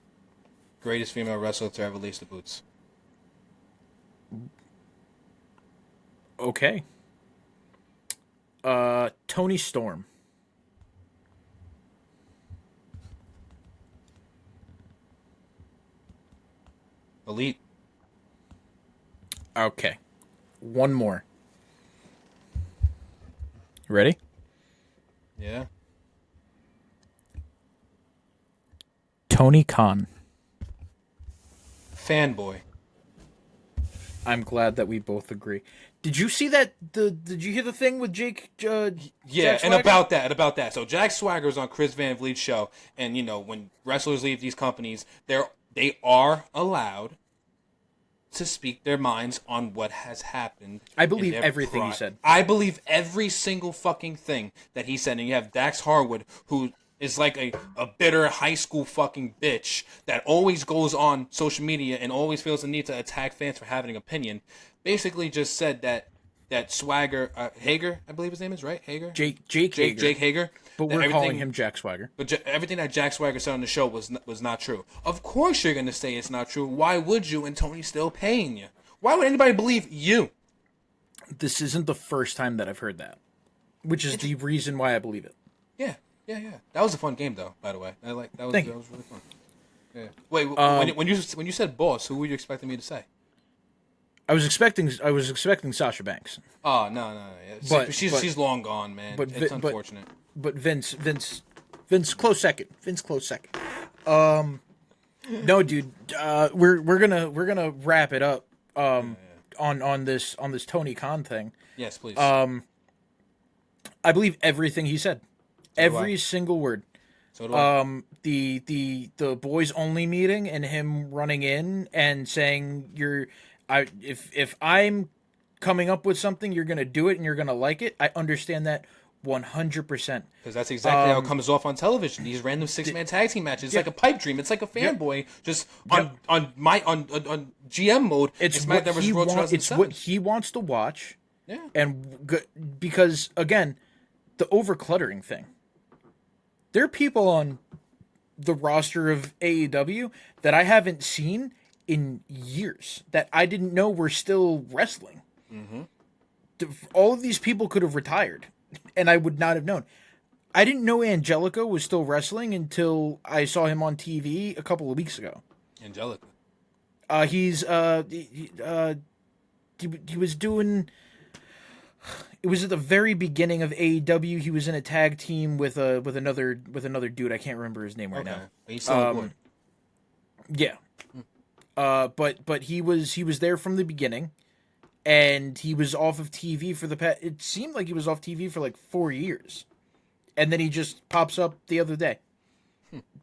S2: Greatest female wrestler to ever lace the boots.
S1: Okay. Tony Storm.
S2: Elite.
S1: Okay. One more. Ready?
S2: Yeah.
S1: Tony Khan.
S2: Fanboy.
S1: I'm glad that we both agree. Did you see that? Did you hear the thing with Jake?
S2: Yeah,
S1: Jack
S2: and
S1: Swagger?
S2: about that. So Jack Swagger's on Chris Van Vliet's show, and when wrestlers leave these companies, they are allowed to speak their minds on what has happened.
S1: I believe everything he said.
S2: I believe every single fucking thing that he said. And you have Dax Harwood, who is like a bitter high school fucking bitch that always goes on social media and always feels the need to attack fans for having an opinion. Basically just said that Swagger, Hager, I believe his name is, right? Hager?
S1: Jake Hager.
S2: Jake Hager.
S1: But we're calling him Jack Swagger.
S2: But everything that Jack Swagger said on the show was not true. Of course you're going to say it's not true. Why would you? And Tony's still paying you. Why would anybody believe you?
S1: This isn't the first time that I've heard that, which is the reason why I believe it.
S2: Yeah. That was a fun game, though. By the way, that was really fun. Yeah. Wait, when you said boss, who were you expecting me to say?
S1: I was expecting Sasha Banks.
S2: Oh no. Yeah. She's long gone, man. But it's unfortunate.
S1: But Vince, close second. Vince, close second. No, dude. We're gonna wrap it up. On this Tony Khan thing.
S2: Yes, please.
S1: I believe everything he said. Every
S2: I.
S1: single word.
S2: So do I.
S1: The boys only meeting and him running in and saying if I'm coming up with something, you're gonna do it and you're gonna like it. I understand that 100%.
S2: Because that's exactly how it comes off on television. These random 6-man tag team matches. It's like a pipe dream. It's like a fanboy just on GM mode.
S1: It's what he wants to watch.
S2: Yeah.
S1: And because again, the over-cluttering thing. There are people on the roster of AEW that I haven't seen in years that I didn't know were still wrestling.
S2: Mm-hmm.
S1: All of these people could have retired, and I would not have known. I didn't know Angelico was still wrestling until I saw him on TV a couple of weeks ago.
S2: Angelica.
S1: He was doing. It was at the very beginning of AEW. He was in a tag team with another dude. I can't remember his name right now.
S2: But he's still on board.
S1: Yeah. But he was there from the beginning, and he was off of TV for the past. It seemed like he was off TV for like 4 years, and then he just pops up the other day.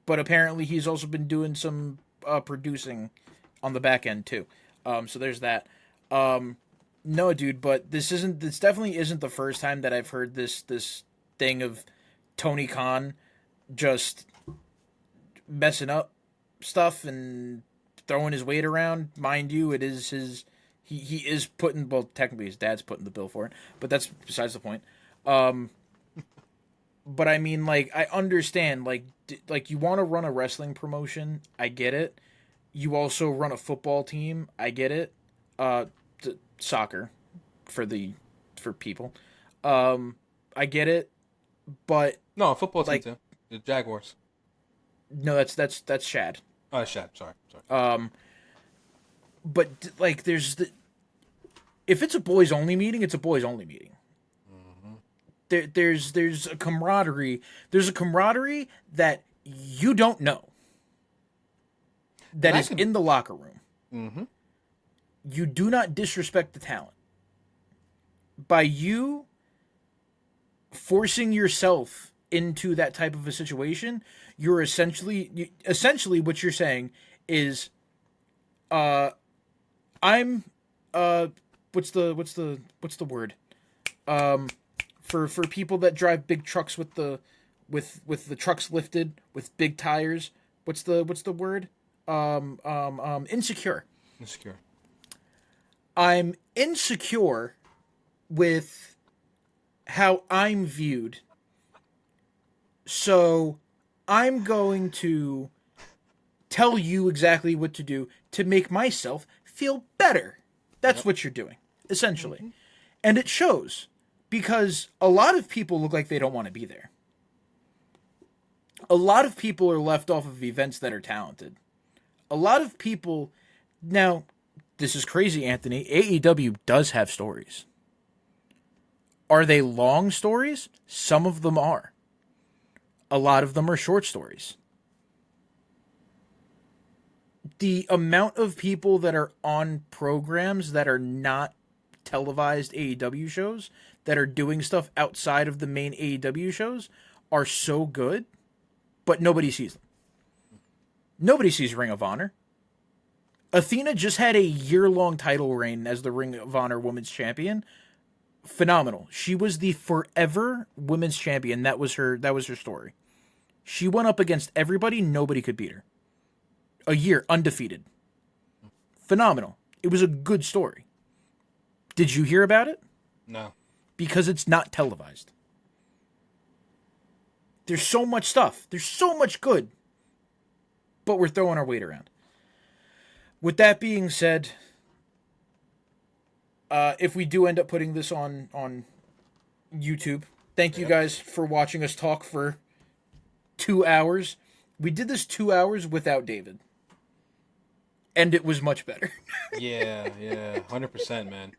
S1: But apparently, he's also been doing some producing on the back end too. So there's that. No, dude, but this definitely isn't the first time that I've heard this thing of Tony Khan just messing up stuff and throwing his weight around. Mind you, it is He is putting, well, technically his dad's putting the bill for it, but that's besides the point. Um, but I mean, like, I understand, like you want to run a wrestling promotion, I get it. You also run a football team, I get it. Soccer for the for people, I get it, but
S2: No, football team
S1: like,
S2: too. The Jaguars.
S1: no, that's Shad.
S2: Oh, Shad. Sorry.
S1: But like, if it's a boys only meeting, it's a boys only meeting. There's a camaraderie. There's a camaraderie that you don't know that is in the locker room.
S2: Mm-hmm.
S1: You do not disrespect the talent. By you forcing yourself into that type of a situation, you're essentially what you're saying is, I'm what's the word? For people that drive big trucks with the trucks lifted with big tires, what's the word? Insecure.
S2: Insecure.
S1: I'm insecure with how I'm viewed. So I'm going to tell you exactly what to do to make myself feel better. That's what you're doing, essentially. Mm-hmm. And it shows, because a lot of people look like they don't want to be there. A lot of people are left off of events that are talented. A lot of people... Now, this is crazy, Anthony. AEW does have stories. Are they long stories? Some of them are. A lot of them are short stories. The amount of people that are on programs that are not televised AEW shows, that are doing stuff outside of the main AEW shows, are so good, but nobody sees them. Nobody sees Ring of Honor. Athena just had a year-long title reign as the Ring of Honor Women's Champion. Phenomenal. She was the forever Women's Champion. That was her story. She went up against everybody. Nobody could beat her. A year, undefeated. Phenomenal. It was a good story. Did you hear about it?
S2: No.
S1: Because it's not televised. There's so much stuff. There's so much good. But we're throwing our weight around. With that being said, if we do end up putting this on YouTube, thank you guys for watching us talk for 2 hours. We did this 2 hours without David. And it was much better. Yeah,
S2: 100%, man.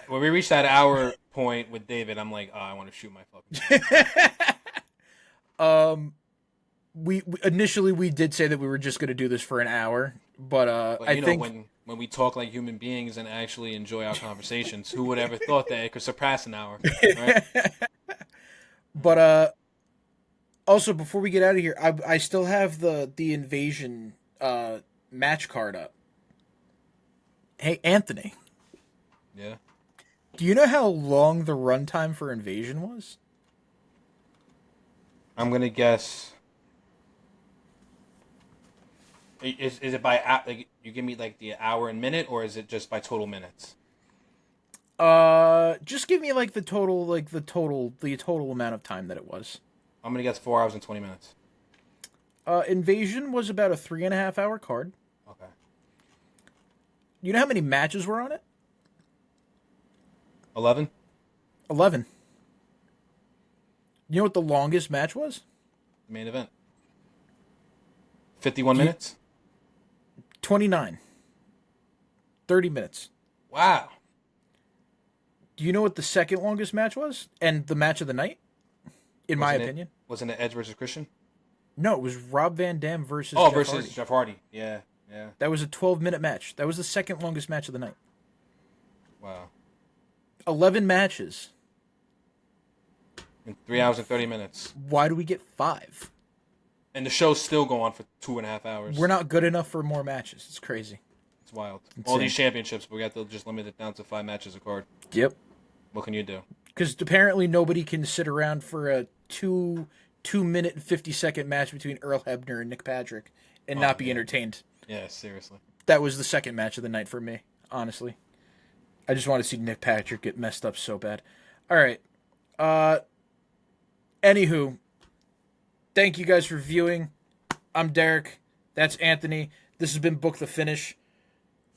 S2: When we reached that hour point with David, I'm like, oh, I want to shoot my
S1: fucking. We initially did say that we were just going to do this for an hour, but I think
S2: when we talk like human beings and actually enjoy our conversations, who would ever thought that it could surpass an hour? Right?
S1: But also, before we get out of here, I still have the Invasion match card up. Hey, Anthony.
S2: Yeah.
S1: Do you know how long the runtime for Invasion was?
S2: I'm gonna guess. Is it by like you give me like the hour and minute, or is it just by total minutes?
S1: Just give me like the total amount of time that it was.
S2: I'm gonna guess 4 hours and 20 minutes.
S1: Invasion was about a 3.5 hour card.
S2: Okay.
S1: You know how many matches were on it?
S2: 11.
S1: 11. You know what the longest match was?
S2: Main event. 51 minutes?
S1: 29. 30 minutes.
S2: Wow.
S1: Do you know what the second longest match was? And the match of the night? In my opinion.
S2: Wasn't it Edge versus Christian?
S1: No, it was Rob Van Dam versus
S2: Jeff Hardy. Jeff Hardy. Yeah.
S1: That was a 12-minute match. That was the second longest match of the night.
S2: Wow.
S1: 11 matches.
S2: In 3 hours and 30 minutes.
S1: Why do we get 5?
S2: And the show's still going on for 2.5 hours.
S1: We're not good enough for more matches. It's crazy.
S2: It's wild. Insane. All these championships, but we have to just limit it down to 5 matches a card.
S1: Yep.
S2: What can you do?
S1: Because apparently nobody can sit around for a 2-minute and 50-second match between Earl Hebner and Nick Patrick and not be entertained.
S2: Yeah, seriously.
S1: That was the second match of the night for me, honestly. I just want to see Nick Patrick get messed up so bad. All right. Anywho, thank you guys for viewing. I'm Derek. That's Anthony. This has been Book the Finish.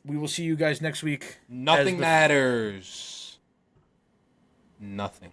S1: We will see you guys next week.
S2: Nothing matters. Nothing.